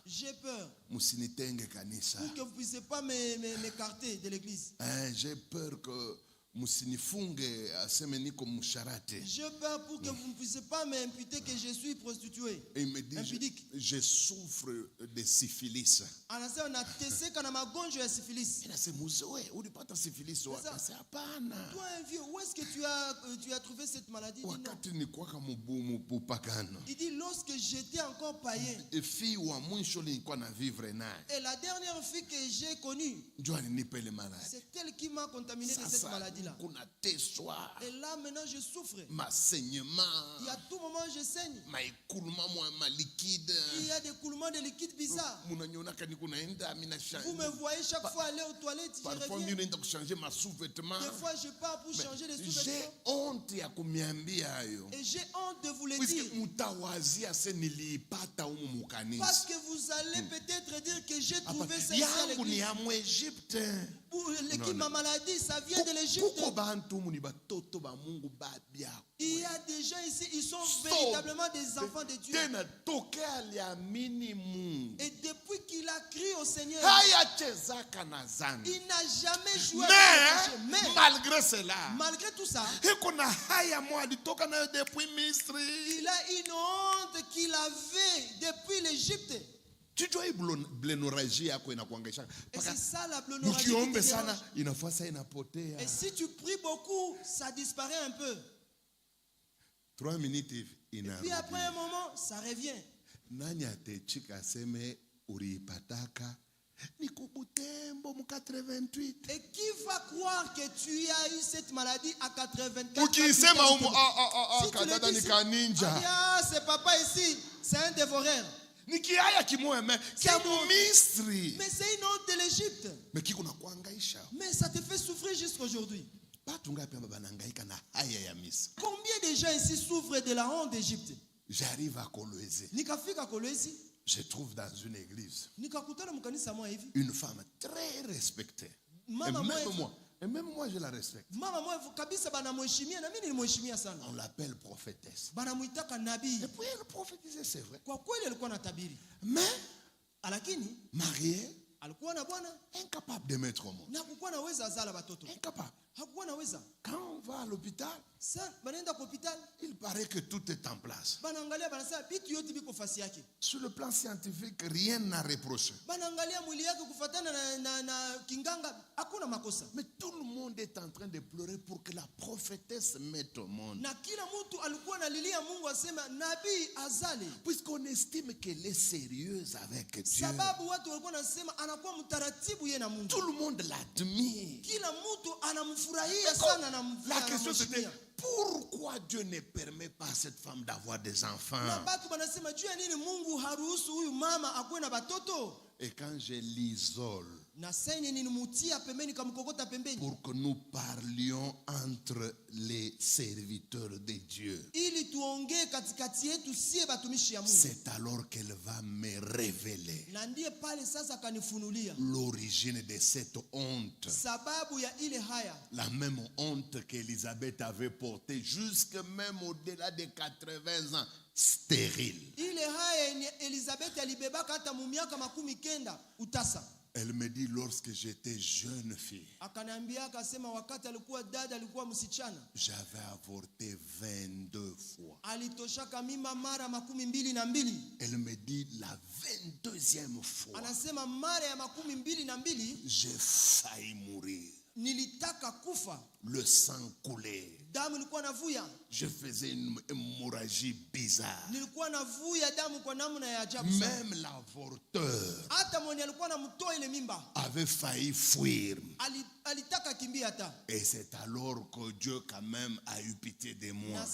j'ai peur pour que vous ne puissiez pas m'écarter de l'église. J'ai peur que J'ai peur pour que vous ne puissiez pas m'imputer que je suis prostituée. Et il me dit, je souffre de syphilis. Toi un vieux, où est-ce que tu as trouvé cette maladie? Il dit, lorsque j'étais encore païen, et la dernière fille que j'ai connue, c'est elle qui m'a contaminé de cette maladie. Et là maintenant je souffre. Il y a tout moment je saigne. Il y a des coulements de liquide bizarres. Vous me voyez chaque fois aller aux toilettes, je reviens. Des fois je pars pour changer les sous-vêtements. J'ai honte et j'ai honte de vous le dire. Parce que vous allez peut-être dire que j'ai trouvé ça ici à l'église. Ma maladie, ça vient de l'Égypte. Il y a des gens ici, ils sont véritablement des enfants de Dieu. Et depuis qu'il a crié au Seigneur, il n'a jamais joué avec le péché. Mais malgré tout ça, il a une honte qu'il avait depuis l'Égypte. Tu dois Et c'est ça la blénorragie. Et si tu pries beaucoup, ça disparaît un peu. 3 minutes, et puis après un moment, ça revient. Et qui va croire que tu as eu cette maladie à 84 ans? C'est papa ici, c'est un dévoreur. Mais c'est une honte de l'Égypte. Mais ça te fait souffrir jusqu'aujourd'hui. Combien de gens ici souffrent de la honte d'Égypte? J'arrive à Kolwezi. Je trouve dans une église une femme très respectée. Et même moi, je la respecte. On l'appelle prophétesse. Et puis elle prophétisait, c'est vrai. Mais mariée, incapable de mettre au monde. Incapable. Quand on va à l'hôpital, il paraît que tout est en place. Sur le plan scientifique, rien n'a reproché. Mais tout le monde est en train de pleurer pour que la prophétesse mette au monde. Puisqu'on estime qu'elle est sérieuse avec Dieu. Tout le monde l'admire. La question c'était, pourquoi Dieu ne permet pas à cette femme d'avoir des enfants? Et quand je l'isole, pour que nous parlions entre les serviteurs de Dieu, c'est alors qu'elle va me révéler l'origine de cette honte. La même honte qu'Élisabeth avait portée jusque même au-delà de 80 ans. Stérile. Elle me dit, lorsque j'étais jeune fille, j'avais avorté 22 fois. Elle me dit, la 22e fois, j'ai failli mourir. Le sang coulait. Je faisais une hémorragie bizarre. Même l'avorteur avait failli fuir. Et c'est alors que Dieu quand même a eu pitié de moi.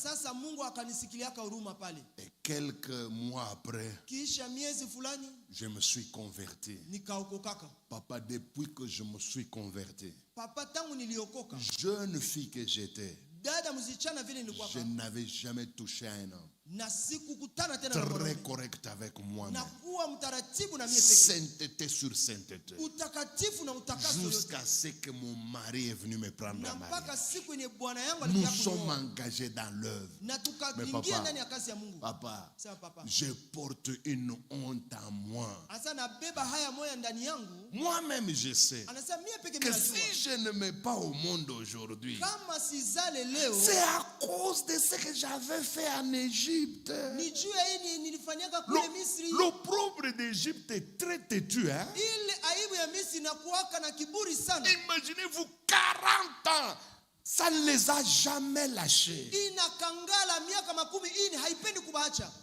Et quelques mois après, je me suis converti. Papa, depuis que je me suis converti, jeune fille que j'étais, je n'avais jamais touché à un homme. Très correct avec moi-même. Sainteté sur sainteté. Jusqu'à ce que mon mari est venu me prendre en mariage. Nous sommes engagés dans l'œuvre. Mais papa, je porte une honte en moi. Moi-même je sais que si je ne mets pas au monde aujourd'hui, c'est à cause de ce que j'avais fait en Égypte. L'opprobre d'Égypte est très têtu. Hein? Imaginez-vous 40 ans. Ça ne les a jamais lâchés.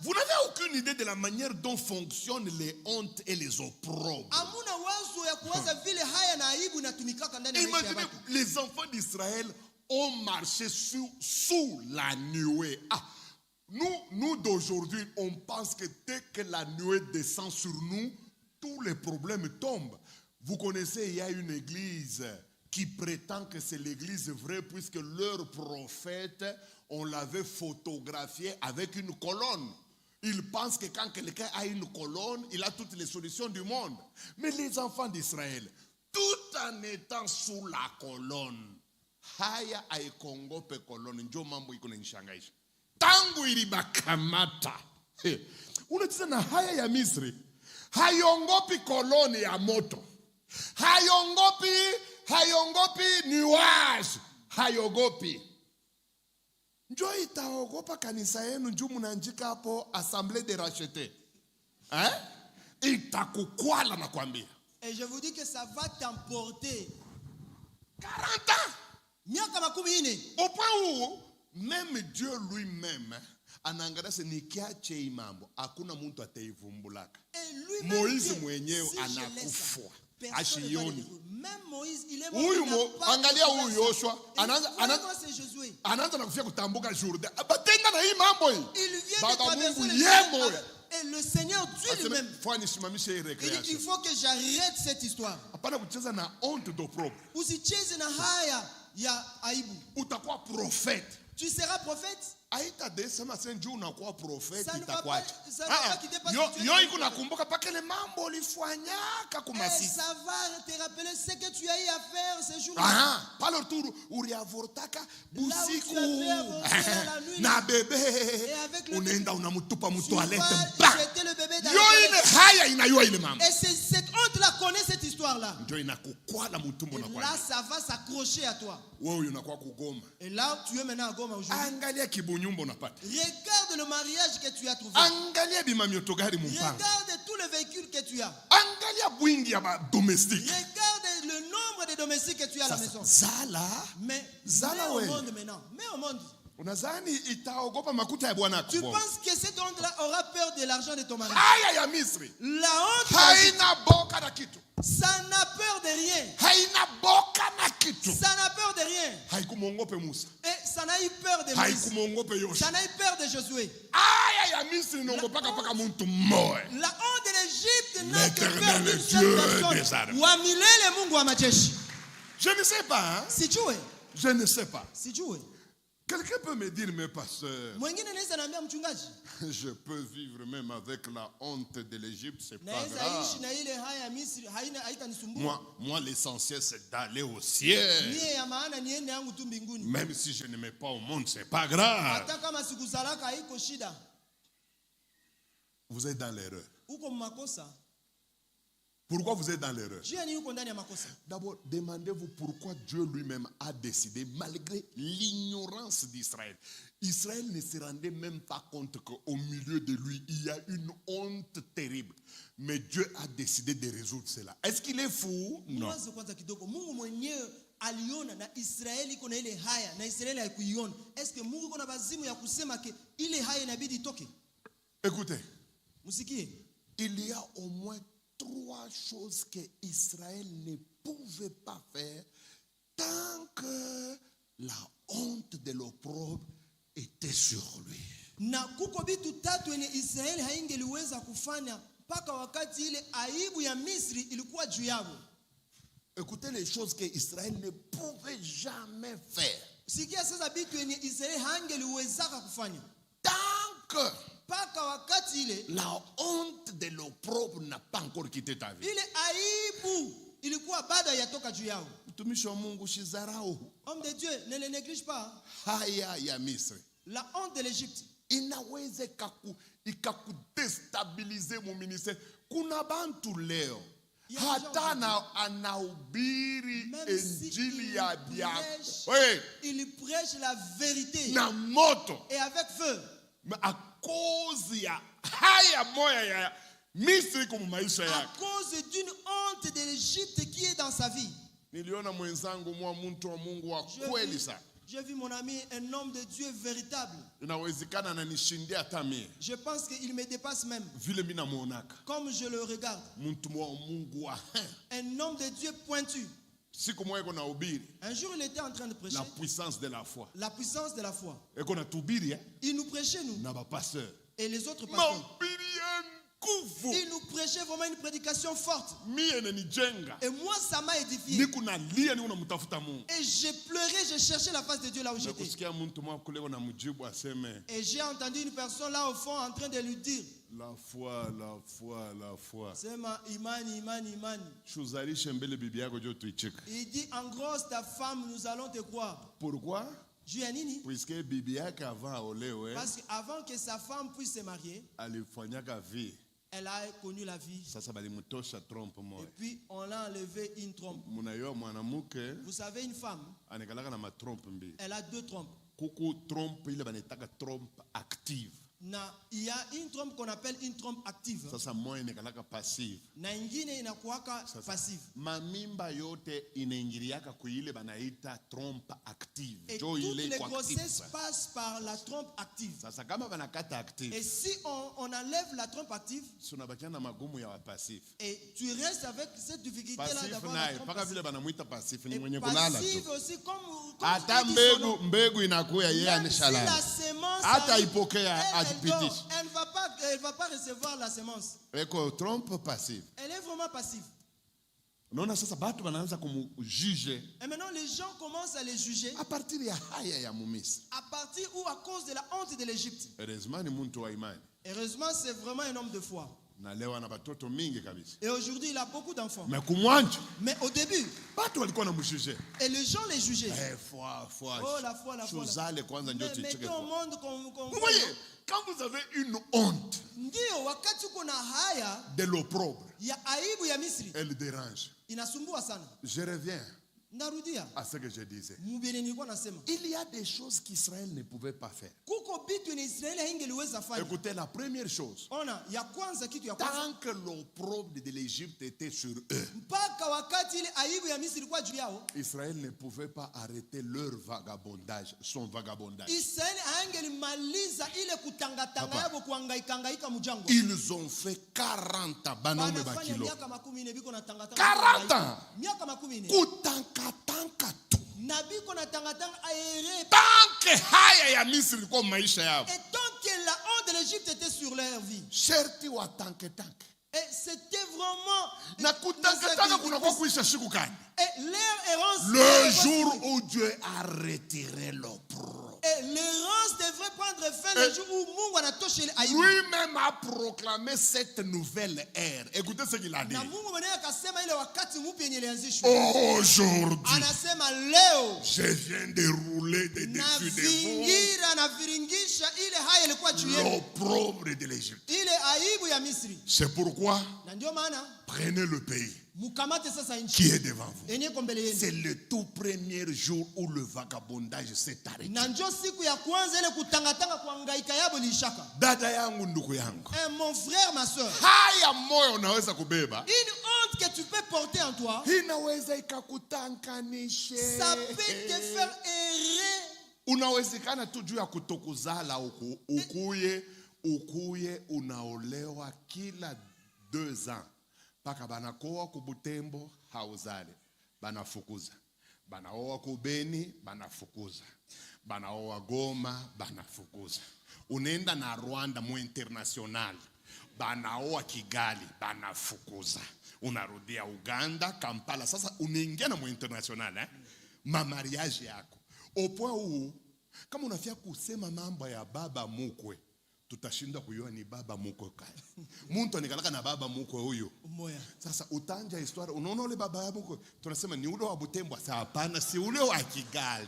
Vous n'avez aucune idée de la manière dont fonctionnent les hontes et les opprobres. Imaginez, les enfants d'Israël ont marché sous la nuée. Nous d'aujourd'hui, on pense que dès que la nuée descend sur nous, tous les problèmes tombent. Vous connaissez, il y a une église qui prétend que c'est l'église vraie puisque leur prophète, on l'avait photographié avec une colonne. Ils pensent que quand quelqu'un a une colonne, il a toutes les solutions du monde. Mais les enfants d'Israël, tout en étant sous la colonne, haya aikongope colonne, njo mambo iko nishangaisha. Tangu ilibakamata. Unatiza na haya ya Misri, hayongopi koloni ya moto. Hayongopi nuage. Hayogopi. Njo itaogopa kanisa yenu nju munanjika hapo assemblée de racheter. Itakukwala na kwambia. Et je vous dis que ça va t'emporter. 40 ans. Au point où même Dieu lui-même anaangalia nikiache imambo hakuna mtu ataivumbulaka. Moïse mwenyewe anakufa. Ashioni. Huyu angalia huyu Yoshua anaanza na kufia kutambuka Jourdain. Batenda na hii mambo hii. Baba Mungu yemo. Et le Seigneur Dieu lui-même. Il faut que j'arrête cette histoire. Hapana kucheza na honte d'opprobre. Usicheze na haya ya aibu. Utakuwa prophète. Tu seras prophète. Aita desema senju unakuwa prophète itakwaje. Yo iko nakumbuka paka le mambo ulifanyaka kumasi. Ça va te rappeler ce que tu as eu à faire ce jour-là. Pale tour uriavortaka busiku. Na bébé. Unaenda unamutupa mu toilette. Yo ile haya inayoa ile mambo. Et cette honte là connaît cette histoire. histoire-là. Et là, ça va s'accrocher à toi. Et là, tu es maintenant à Goma aujourd'hui. Regarde le mariage que tu as trouvé. Regarde tous les véhicules que tu as. Regarde le nombre de domestiques que tu as à la maison. Mais au monde maintenant. Mais au monde. Tu penses que cet homme-là aura peur de l'argent de ton mari? La honte, ça n'a peur de rien. Ça n'a peur de rien. Et ça n'a eu peur de Moïse. Ça n'a eu peur de Josué. La honte de l'Égypte n'a que peur d'une seule personne. Je ne sais pas. Hein? Je ne sais pas. Quelqu'un peut me dire, mes pasteurs, je peux vivre même avec la honte de l'Égypte, c'est pas grave. Moi, l'essentiel, c'est d'aller au ciel. Même si je ne mets pas au monde, c'est pas grave. Vous êtes dans l'erreur. Pourquoi vous êtes dans l'erreur? D'abord, demandez-vous pourquoi Dieu lui-même a décidé, malgré l'ignorance d'Israël. Israël ne se rendait même pas compte qu'au milieu de lui, il y a une honte terrible. Mais Dieu a décidé de résoudre cela. Est-ce qu'il est fou? Non. Écoutez, il y a au moins 3 choses que Israël ne pouvait pas faire tant que la honte de l'opprobre était sur lui. Écoutez les choses que Israël ne pouvait jamais faire. Tant que la honte de l'opprobre n'a pas encore quitté ta vie. Homme de Dieu, ne le néglige pas. La honte de l'Égypte. Inaweza ikakudestabilize mu ministère. Kuna bantu leo hata anahubiri injili ya biako. Il prêche la vérité. Na moto. Et avec feu. Mais à cause ya haya moya ya Misri comme maisha yake. À cause d'une honte de l'Égypte qui est dans sa vie. Niliona mwenzangu mwa mtu wa Mungu wa kweli sana. J'ai vu mon ami, un homme de Dieu véritable. Je pense qu'il me dépasse même. Comme je le regarde. Un homme de Dieu pointu. Un jour, il était en train de prêcher. La puissance de la foi. La puissance de la foi. Il nous prêchait, nous. Et les autres pasteurs. Il nous prêchait vraiment une prédication forte. Et moi, ça m'a édifié. Et j'ai pleuré, j'ai cherché la face de Dieu là où j'étais. Et j'ai entendu une personne là au fond en train de lui dire: la foi, la foi, la foi. C'est ma imani. Il dit: en gros, ta femme, nous allons te croire. Pourquoi? Parce qu'avant que sa femme puisse se marier, elle a connu la vie. Et puis on l'a enlevé une trompe. Vous savez, une femme, elle a 2 trompes. Il y a une trompe qu'on appelle une trompe active. Na ingine inakuwaka passive. Et toutes les grossesses passent par la trompe active. Et si on enlève la trompe active, et tu restes avec cette difficulté-là d'avoir la trompe passive. Et passive aussi, comme même si la semence elle ne va pas recevoir la semence. Elle est vraiment passive. Et maintenant les gens commencent à les juger. À partir ou à cause de la honte de l'Égypte. Heureusement, c'est vraiment un homme de foi. Et aujourd'hui, il a beaucoup d'enfants. Mais au début, et les gens les jugeaient. Oh, la foi. Mettez au monde vous voyez, quand vous avez une honte de l'opprobre, elle dérange. Inasumbua sana. Je reviens Narudia à ce que je disais. nasema. Il y a des choses qu'Israël ne pouvait pas faire. Kuko bitu ni Israeli haingeliweza fanya. Écoutez, la première chose. Ona, ya kwanza kitu ya kwanza. Tant que l'opprobre de l'Égypte était sur eux, mpaka wakati ile aibu ya Misri ilikuwa juu yao, Israël ne pouvait pas arrêter leur vagabondage, son vagabondage. Israeli haingelimaliza ile kutangatanga yabo kuhangaika mjango. Ils ont fait 40 ans. Banaume bakilo. Miaka 40 biko na tangatanga. 40 ans. Miaka 40. Kutangatanga tu. Na biko na tangatanga aere. Tant que haya ya Misri kwa maisha yao. Et tant que la honte de l'Égypte était sur leur vie. Sherti wa tanke. Et c'était vraiment Na kutangatanga kunakuwa kuisha siku gani? et leur errance. Le jour où Dieu a retiré l'opprobre. Et l'errance devrait prendre fin le jour où Mungu anatosha ile aibu. Lui-même a proclamé cette nouvelle ère. Écoutez ce qu'il a dit. Na Mungu mwenyewe akasema ile wakati mpya yenye ilianzishwa. Aujourd'hui, Anasema leo je viens de rouler de dessus de vous na viringisha ile haya ilikuwa juu yenu. l'opprobre de l'Égypte. Ile aibu ya Misri. C'est pourquoi Na ndio maana prenez le pays mukamate sasa nchi qui est devant vous. yenye kombele yenu. C'est le tout premier jour où le vagabondage s'est arrêté. Na ndio siku ya kwanza ile kutangatanga kuhangaika yabo lishaka. Dada yangu, ndugu yangu, Mon frère, ma soeur, haya moyo unaweza kubeba, une honte que tu peux porter en toi, inaweza ikakutanganishe. ça peut te faire errer. Unawezekana tu juu ya kutokuzala ukuye unaolewa kila 2 ans. Paka banakoa kubutembo hauzale, banafukuza. Banaoa kubeni, banafukuza. Banaoa Goma, banafukuza. Unaenda na Rwanda mu international, banaoa Kigali, banafukuza. Unarudia Uganda, Kampala, sasa unaingia na mu international mariage yako. Au point où kama unafia kusema mambo ya baba mukwe, tutashinda kuyua ni baba mukwe kai. Muntu anikalaka na baba mukwe huyo. Moya. Sasa utanja historia, unaona ule baba mukwe, tunasema ni ule wa Butembo, sasa hapana, si ule wa Kigali.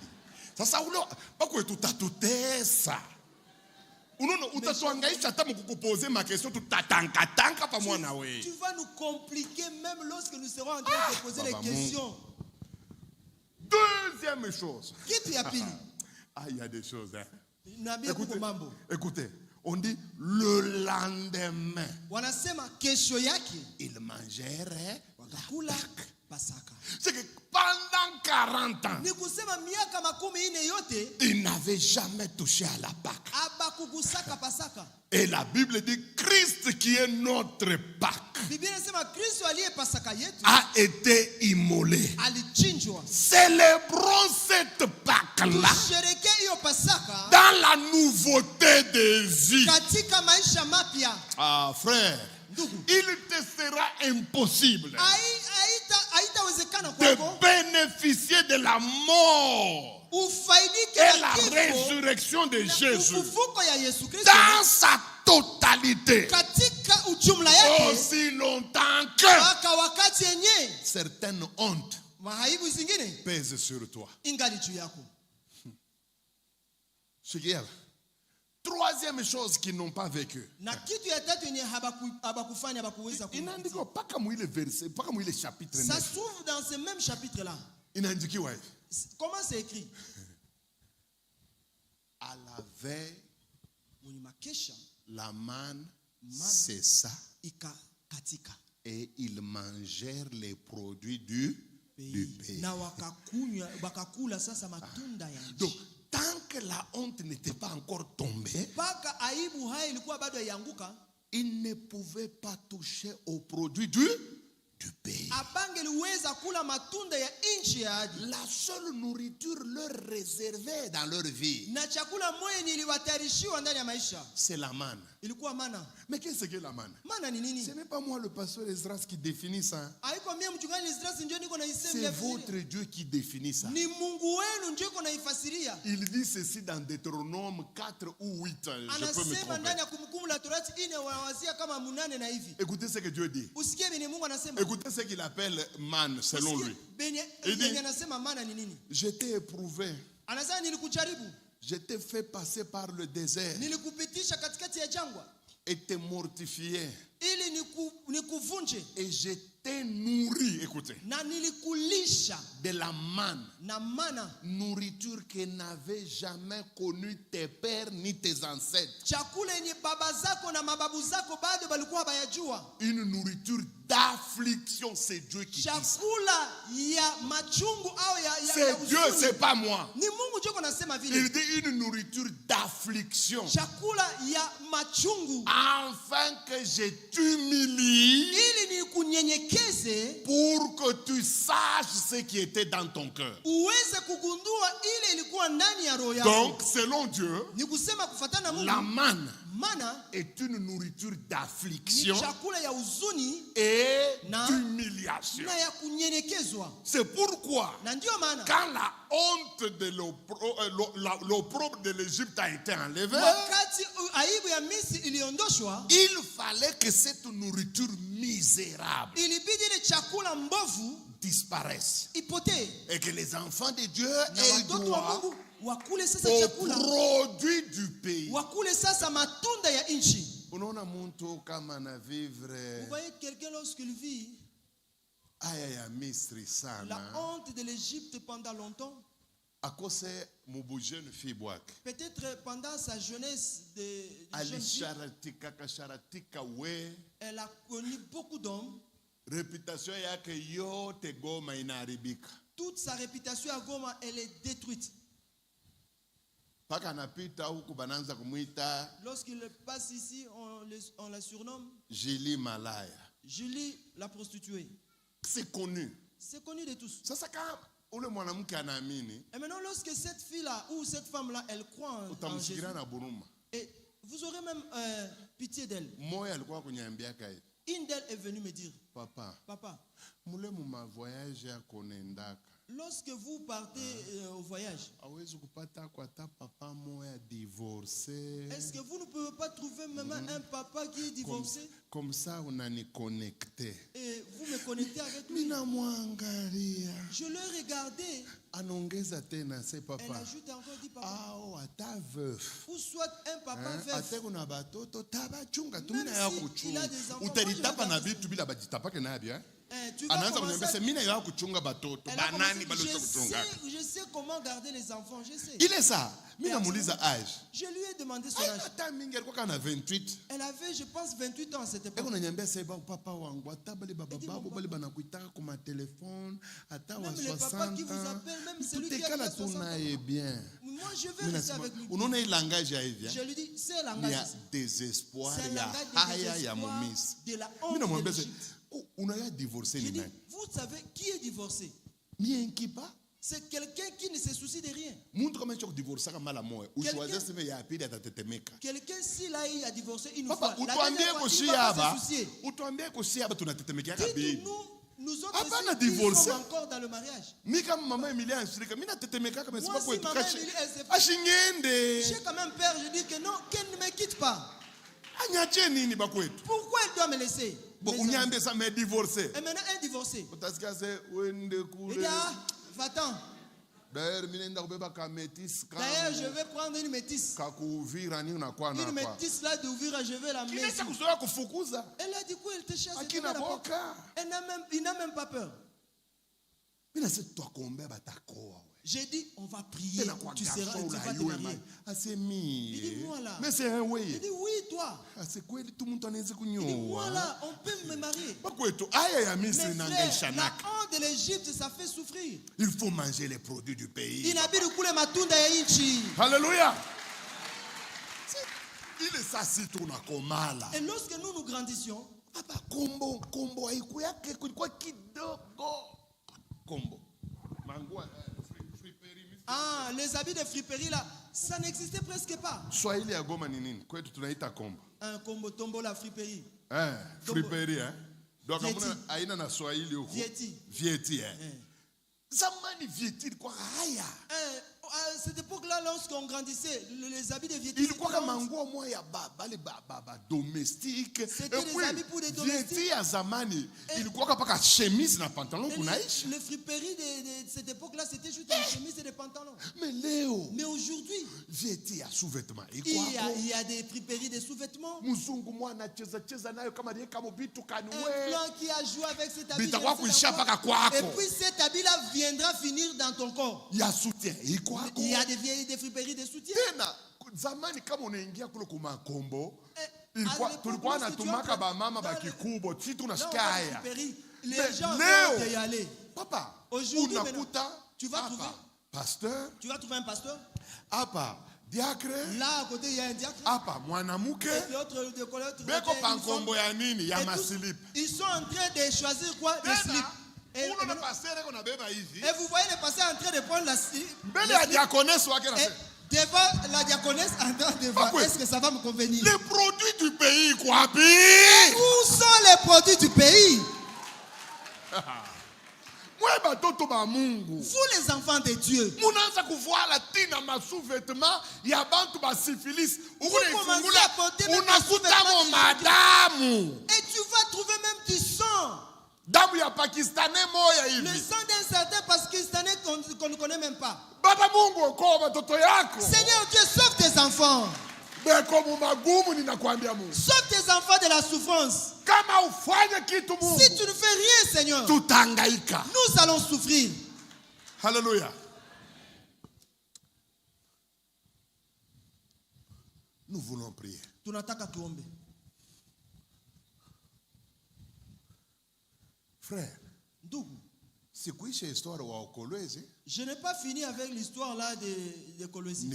Sasa ule bako tutatutesa. Unaona utatuangaisha hata mkukupoze ma question tutatanka pamoja na wewe. Tu vas nous compliquer même lorsque nous serons en train de poser les questions. Deuxième chose. Kitu ya pili. Il y a des choses. Écoutez, on dit le lendemain. Wanasema kesho yake Ils mangèrent wakakula Pasaka. C'est que pendant 40 ans, ni kusema miaka 40 yote ils n'avaient jamais touché à la Pâque. Abakugusaka Pasaka. Et la Bible dit Christ qui est notre Pâque Biblia inasema Kristo aliye Pasaka yetu a été immolé. Alichinjwa. Célébrons cette Pâque-là Tusherehekee hiyo Pasaka dans la nouveauté de vie. Katika maisha mapya. Ah frère, il te sera impossible de bénéficier de la mort et la résurrection de Jésus dans sa totalité, aussi longtemps que certaines hontes pèsent sur toi. Troisième chose qu'ils n'ont pas vécu. Ça s'ouvre dans ce même chapitre-là. Comment c'est écrit? À la veille, la manne cessa et ils mangèrent les produits du pays. Donc, tant que la honte n'était pas encore tombée, ils ne pouvaient pas toucher aux produits du pays. La seule nourriture leur réservée dans leur vie, c'est la manne. Mais qu'est-ce que la manne? Ce n'est pas moi le pasteur Esdras qui définit ça. C'est votre Dieu qui définit ça. Il dit ceci dans Deutéronome 4 ou 8. Je peux me tromper. Écoutez ce que Dieu dit. Écoutez ce qu'il appelle manne selon lui. Il dit, je t'ai éprouvé. Je t'ai fait passer par le désert et t'ai mortifié. Et je t'ai nourri, écoutez, na nilikulisha de la manne, na mana, nourriture que n'avaient jamais connu tes pères ni tes ancêtres. chakula yenye baba zako na mababu zako bado balikuwa bayajua. Une nourriture d'affliction, c'est Dieu qui dit ça. Chakula ya machungu au ya C'est Dieu, c'est pas moi. Ni Mungu joko nasema vile. Il dit une nourriture d'affliction. Chakula ya machungu. Afin que je t'humilie. Ili ni kunyenyekeze. Pour que tu saches ce qui était dans ton cœur. Uweze kugundua ile ilikuwa ndani ya roho yako. Donc, selon Dieu, ni kusema kufuatana Mungu, la manne mana est une nourriture d'affliction et d'humiliation. C'est pourquoi, quand la honte de l'opprobre de l'Égypte a été enlevée, il fallait que cette nourriture misérable disparaisse. Et que les enfants de Dieu aient droit au produit du pays. Vous voyez quelqu'un lorsqu'il vit la honte de l'Égypte pendant longtemps. Peut-être pendant sa jeunesse elle a connu beaucoup d'hommes. Toute sa réputation à Goma, elle est détruite. Lorsqu'il passe ici, on la surnomme Julie Malaya. Julie la prostituée. C'est connu. C'est connu de tous. Et maintenant, lorsque cette fille-là ou cette femme-là, elle croit en Jésus, et vous aurez même pitié d'elle. Une d'elles est venue me dire, Papa, lorsque vous partez au voyage, est-ce que vous ne pouvez pas trouver même un papa qui est divorcé? Comme ça, on a connecté. Et vous me connectez avec lui. Je l'ai regardé. Elle ajoute encore, dit papa. Ou soit un papa veuf. Même s'il a des enfants. Tu vas commencer à... Je sais comment garder les enfants, je sais. Il est ça. Je lui ai demandé son âge. Elle avait, je pense, 28 ans à cette époque. Même les papas qui vous appellent, même celui qui a 60 ans. Moi, je vais rester avec lui. Je lui dis, c'est un langage. Désespoir, il y a de la honte de l'Égypte. Je dis, vous savez qui est divorcé? C'est quelqu'un qui ne se soucie de rien. Quelqu'un s'il a divorcé une fois, la dernière fois, il ne va pas se soucier. Dites-nous, nous autres ici, nous sommes encore dans le mariage. Moi, si maman Emilie, elle se fait, j'ai quand même peur, je dis que non, qu'elle ne me quitte pas. Pourquoi elle doit me laisser? Et maintenant, un divorcé. Il dit, va-t'en. D'ailleurs, je vais prendre une métisse. Une métisse là d'Ouvira, je vais la mettre. Elle a dit quoi? Elle te chasse. Il n'a même pas peur. J'ai dit, on va prier. Tu vas te marier. Il dit, moi là. Il dit, oui, toi. Il dit, moi là, on peut me marier. Mais frère, la honte de l'Égypte, ça fait souffrir. Il faut manger les produits du pays. Alléluia. Il est ça si tout n'a comme mal. Et lorsque nous grandissions, ah, les habits de friperie là, ça n'existait presque pas. Swahili ya Goma ni nini? Kwetu tunaita kombo. Un kombo tombo la friperie. Friperie Donc aina na Swahili huko. Vieti Zamani vieti kwa haya. À cette époque-là, lorsqu'on grandissait, les habits de Vieti, il croit que mango moi ya baba domestique. C'était des habits pour des domestiques. Vieti ya zamani, il croit que pas chemise na pantalon kunaisha. Les friperies de cette époque-là, c'était juste des chemises et des pantalons. Mais Léo, mais aujourd'hui, Vieti ya sous-vêtements. Il y a des friperies de sous-vêtements. Mzungu mwana cheza nayo kama die kama bitu kanwe. Un blanc qui a joué avec cet habit. Et puis cet habit-là viendra finir dans ton corps. Il y a soutien. Il y a des friperies de soutien. Zamani kama unaingia kule kuma kombo, tulikuwa natumaka ba mama ba kikubo, si tunasikia haya. Les gens vont y aller. Papa, aujourd'hui tu vas trouver pasteur. Tu vas trouver un pasteur. Apa, diacre. Là à côté il y a un diacre. Apa, mwanamuke. L'autre de couleur. Beko pankombo ya nini ya maslip. Ils sont en train de choisir quoi? Des slips. Et vous voyez le pasteur en train de prendre la slip. Devant la diaconesse en train de voir. Est-ce que ça va me convenir? Les produits du pays, quoi? Où sont les produits du pays? Vous les enfants de Dieu. Vous commencez à porter même des sous-vêtements. Et tu vas trouver même du sang. Le sang d'un certain Pakistanais qu'on ne connaît même pas. Seigneur Dieu, sauve tes enfants. Sauve tes enfants de la souffrance. Si tu ne fais rien, Seigneur, nous allons souffrir. Alléluia. Nous voulons prier. Frère, je n'ai pas fini avec l'histoire là de Colosie.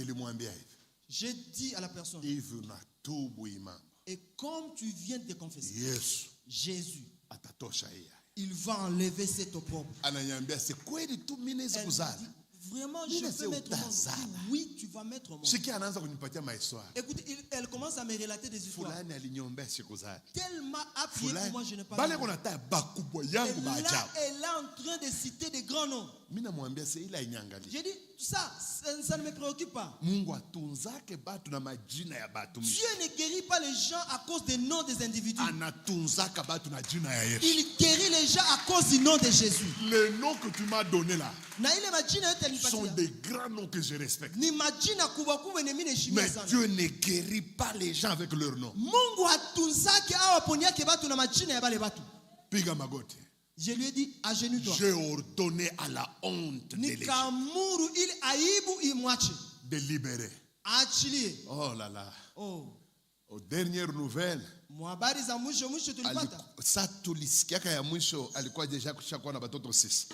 J'ai dit à la personne, et comme tu viens de te confesser, Jésus, il va enlever cette opprobre. Vraiment, je peux mettre mon nom. Oui, tu vas mettre mon nom. Écoutez, elle commence à me relater des histoires. Tellement appuyé pour moi, je n'ai pas de nom. Et là, elle est en train de citer des grands noms. J'ai dit, ça ne me préoccupe pas. Dieu ne guérit pas les gens à cause des noms des individus. Il guérit les gens à cause du nom de Jésus. Les noms que tu m'as donnés là sont des grands noms que je respecte. Mais Dieu ne guérit pas les gens avec leur nom. Je lui ai dit, agenouille-toi. J'ai ordonné à la honte de libérer. Oh là là. Aux dernières nouvelles,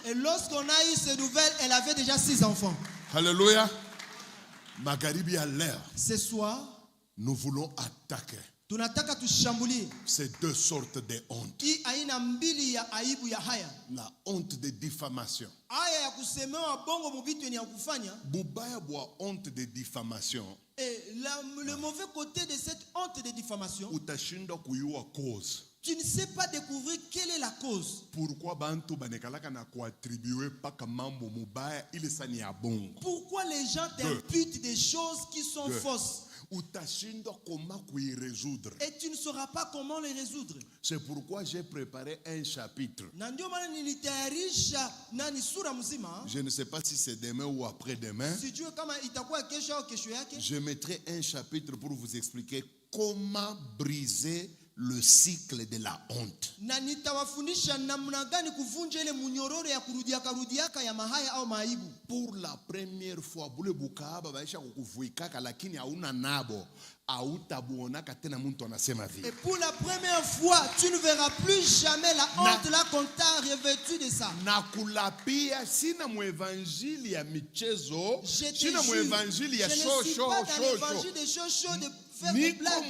et lorsqu'on a eu ces nouvelles, elle avait déjà 6 enfants. Alléluia. Magharibi à l'air. Ce soir, nous voulons attaquer ces deux sortes de honte. La honte de diffamation. Bubaya boa honte de diffamation. Et le mauvais côté de cette honte de diffamation, tu ne sais pas découvrir quelle est la cause. Pourquoi les gens t'imputent des choses qui sont fausses? Et tu ne sauras pas comment les résoudre. C'est pourquoi j'ai préparé un chapitre. Je ne sais pas si c'est demain ou après-demain. Je mettrai un chapitre pour vous expliquer comment briser le cycle de la honte. Pour la première fois, et pour la première fois, tu ne verras plus jamais la honte là qu'on t'a revêtu de ça. Je te jure, je ne suis pas dans l'évangile des choses chaudes, de faire des blagues.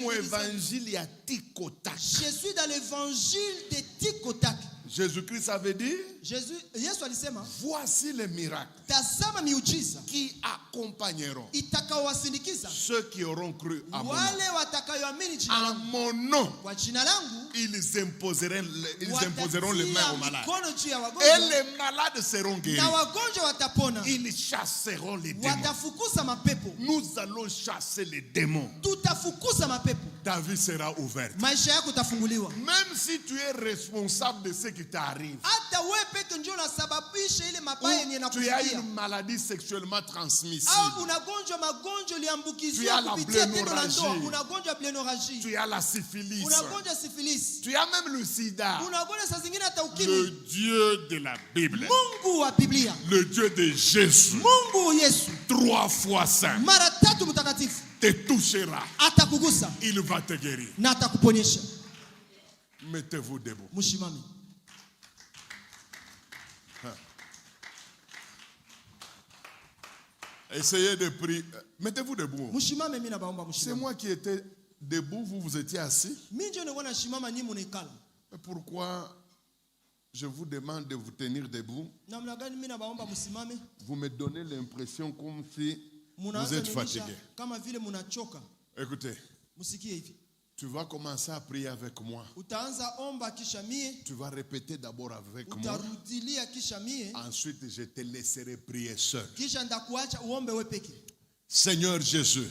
Je suis dans l'évangile des tic-au-tac. Jésus-Christ avait dit, voici les miracles qui accompagneront ceux qui auront cru à mon nom. À mon nom, ils imposeront les mains aux malades. Et les malades seront guéris. Ils chasseront les démons. Nous allons chasser les démons. Ta vie sera ouverte. Même si tu es responsable de ce qui t'arrive, ou tu as une maladie sexuellement transmissible, tu as la blénorragie, tu as la syphilis, tu as même le sida. Le Dieu de la Bible, le Dieu de Jésus, 3 fois saint, te touchera. Il va te guérir. Mettez-vous debout. Essayez de prier. Mettez-vous debout. C'est moi qui étais debout, vous étiez assis. Mais pourquoi je vous demande de vous tenir debout? Vous me donnez l'impression comme si vous êtes fatigué. Écoutez, tu vas commencer à prier avec moi. Tu vas répéter d'abord avec moi. Ensuite, je te laisserai prier seul. Seigneur Jésus.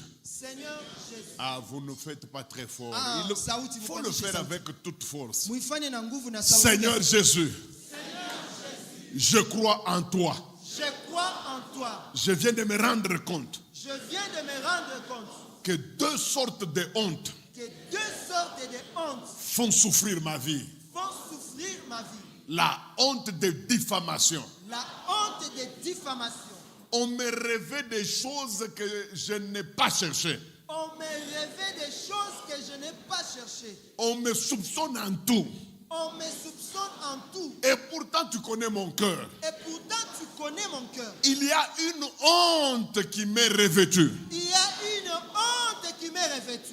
Ah, vous ne faites pas très fort. Il faut le faire avec toute force. Seigneur Jésus. Je crois en toi. Je viens de me rendre compte. Que 2 sortes de honte font souffrir ma vie. La honte de diffamation. On me rêvait des choses que je n'ai pas cherchées. On me soupçonne en tout. Et pourtant tu connais mon cœur. Il y a une honte qui m'est revêtue.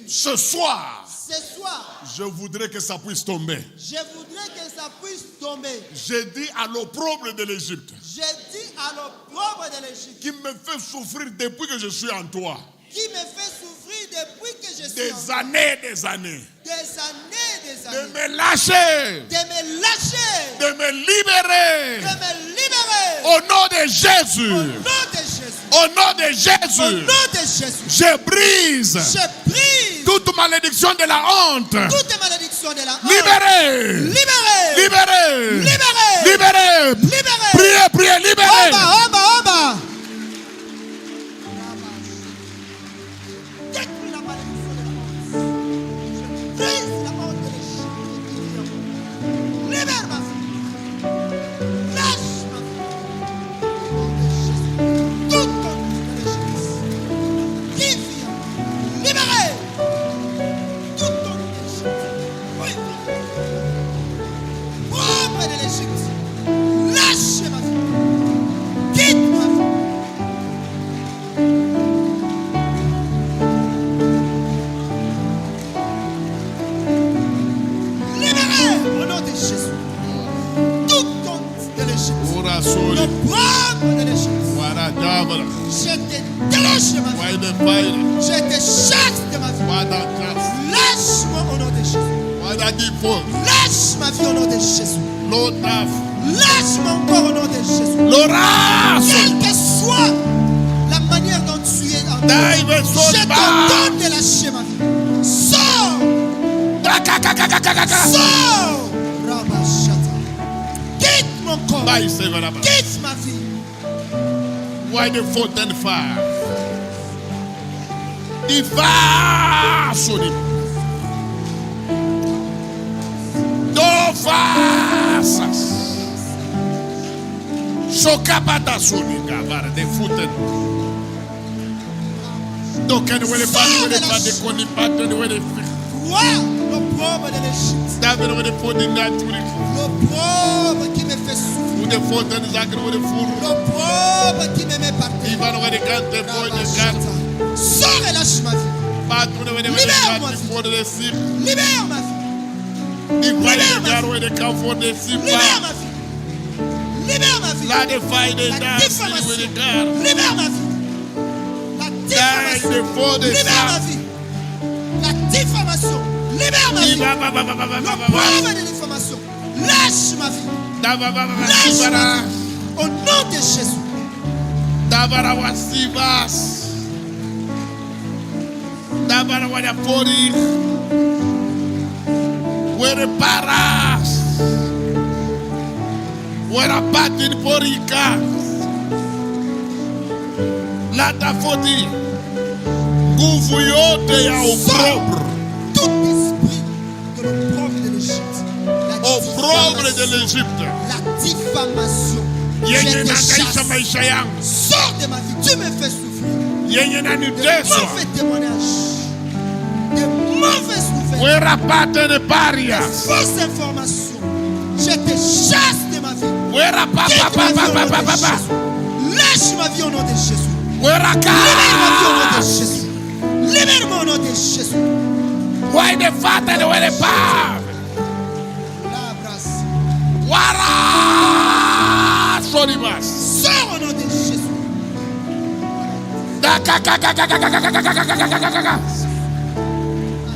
Ce soir, je voudrais que ça puisse tomber. J'ai dit à l'opprobre de l'Égypte, qui me fait souffrir depuis que je suis en toi. Des années. De me lâcher. De me libérer. Au nom de Jésus. Au nom de Jésus. Je brise toute malédiction de la honte. Libérez. Priez, libérez. Je te chasse de ma vie. Lâche-moi au nom de Jésus. Lâche ma vie au nom de Jésus. Lâche-moi encore au nom de Jésus. Quelle que soit la manière dont tu es en moi, je te donne de lâcher ma vie. Sors. Sors. Quitte mon corps. Quitte ma vie. Why the fourth and fire? Divasuri. Dovasas. Shokabata suni gavara de fourth. Donc on ne pas de conipato de le pauvre de l'Égypte. Le pauvre qui me fait souffrir. Le pauvre qui me met par terre. Sors et lâche ma vie. Libère-moi. Libère ma vie. Libère ma vie. Libère ma vie. Libère ma vie. La diffamation. Libère ma vie. La diffamation. Libère ma vie. La diffamation. Libère ma vie. L'opprobre de diffamation. Lâche ma vie. Lâche ma vie. Au nom de Jésus. Nguvu yote ya opprobre. Tout esprit de l'opprobre de l'Égypte. Opprobre de l'Égypte. La diffamation. Je te chasse. Sors de ma vie. Tu me fais souffrir. De mauvais témoignages. De mauvaises nouvelles. De fausses informations. Je te chasse de ma vie. Lâche ma vie au nom de Jésus. Libère ma vie au nom de Jésus. Libère-moi au nom de Jésus. Why the father and where the power? Wara Sorimas. Sors au nom de Jésus.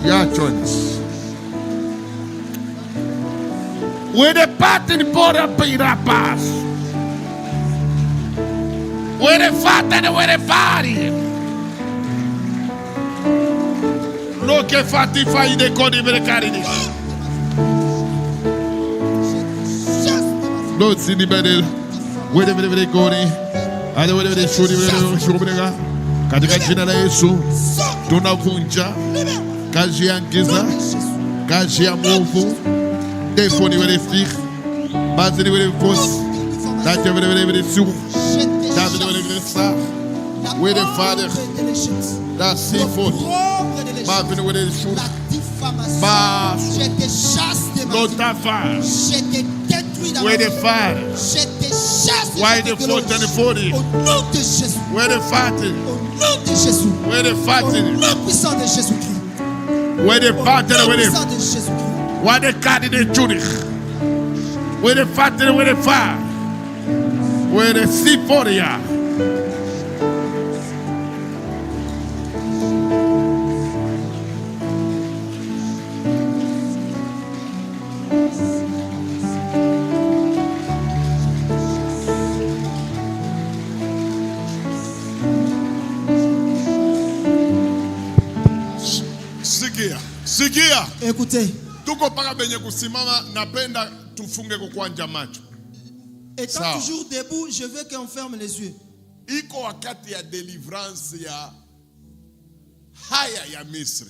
Yeah, choice. Where the pattern for the pirapas. Where the father and where the party. Lo che fatti fai dei codi per carini. Lo si di bene. Wede vede codi. Ade vede shuri vede shubrenga. Katika jina la Yesu tunavunja kazi ya giza, kazi ya mwovu, defoni vede fik, bazini vede fos, daje vede sur, David vede sa. Wede Father, da sifon. La diffamation. Je te chasse de ma vie. Je te détruis dans ma vie. Je te chasse de ma vie. Au nom de Jésus. Au nom de Jésus. Au nom puissant de Jésus-Christ. Au nom puissant de Jésus-Christ. Where the card in the Judith, where the father, where the fire, where the Siforia. Sikia. Écoutez. Étant toujours debout, je veux qu'on ferme les yeux.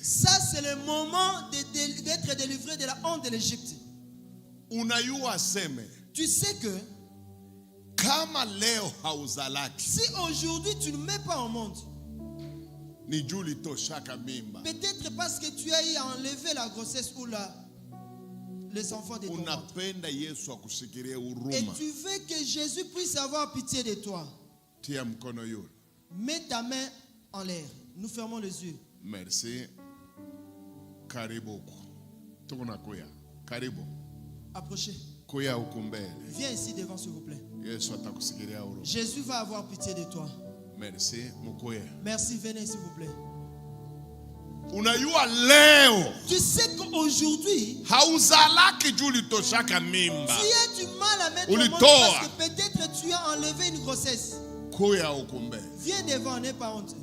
Ça, c'est le moment d'être délivré de la honte de l'Égypte. Tu sais que si aujourd'hui tu ne mets pas au monde, peut-être parce que tu as enlevé la grossesse ou les enfants de ton ventre. Et tu veux que Jésus puisse avoir pitié de toi. Mets ta main en l'air. Nous fermons les yeux. Merci. Karibu. Karibu. Approchez. Viens ici devant, s'il vous plaît. Jésus va avoir pitié de toi. Merci. Merci, venez s'il vous plaît. Tu sais qu'aujourd'hui, tu as du mal à mettre au monde parce que peut-être tu as enlevé une grossesse. Viens devant, n'aie pas honte.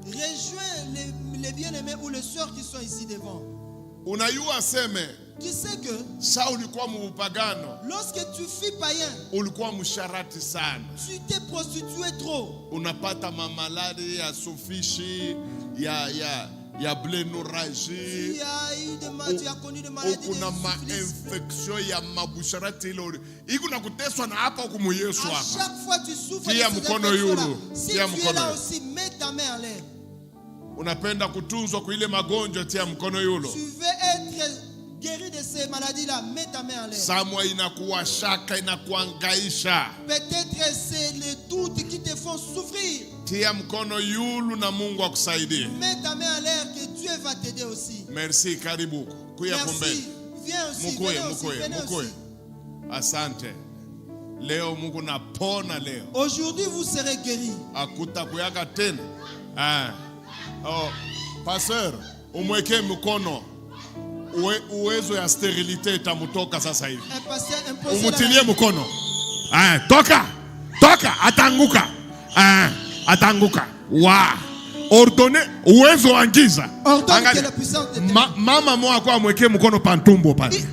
Rejoins les bien-aimés ou les soeurs qui sont ici devant. Tu sais que lorsque tu fus païen, tu t'es prostitué trop. Il y a blénorragie. Tu as connu des maladies. À chaque fois tu souffres de ces infections-là. Si tu es là aussi, mets ta main en l'air. Tu veux être guéri de ces maladies-là, mets ta main en l'air. Peut-être c'est les doutes qui te font souffrir. Mets ta main en l'air que Dieu va t'aider aussi. Merci, karibu. Merci. Viens aussi, venez aussi. Asante. Leo Mungu napona leo. Aujourd'hui vous serez guéris. Akutakuyaka tena. Oh, pasteur, umweke mkono. Uwezo ya sterilite itamutoka sasa hivi. Umutilie mkono. Toka. Atanguka. Atanguka. Ordonne uwezo wa giza. Mama mwa kwa mweke mkono pantumbo pale.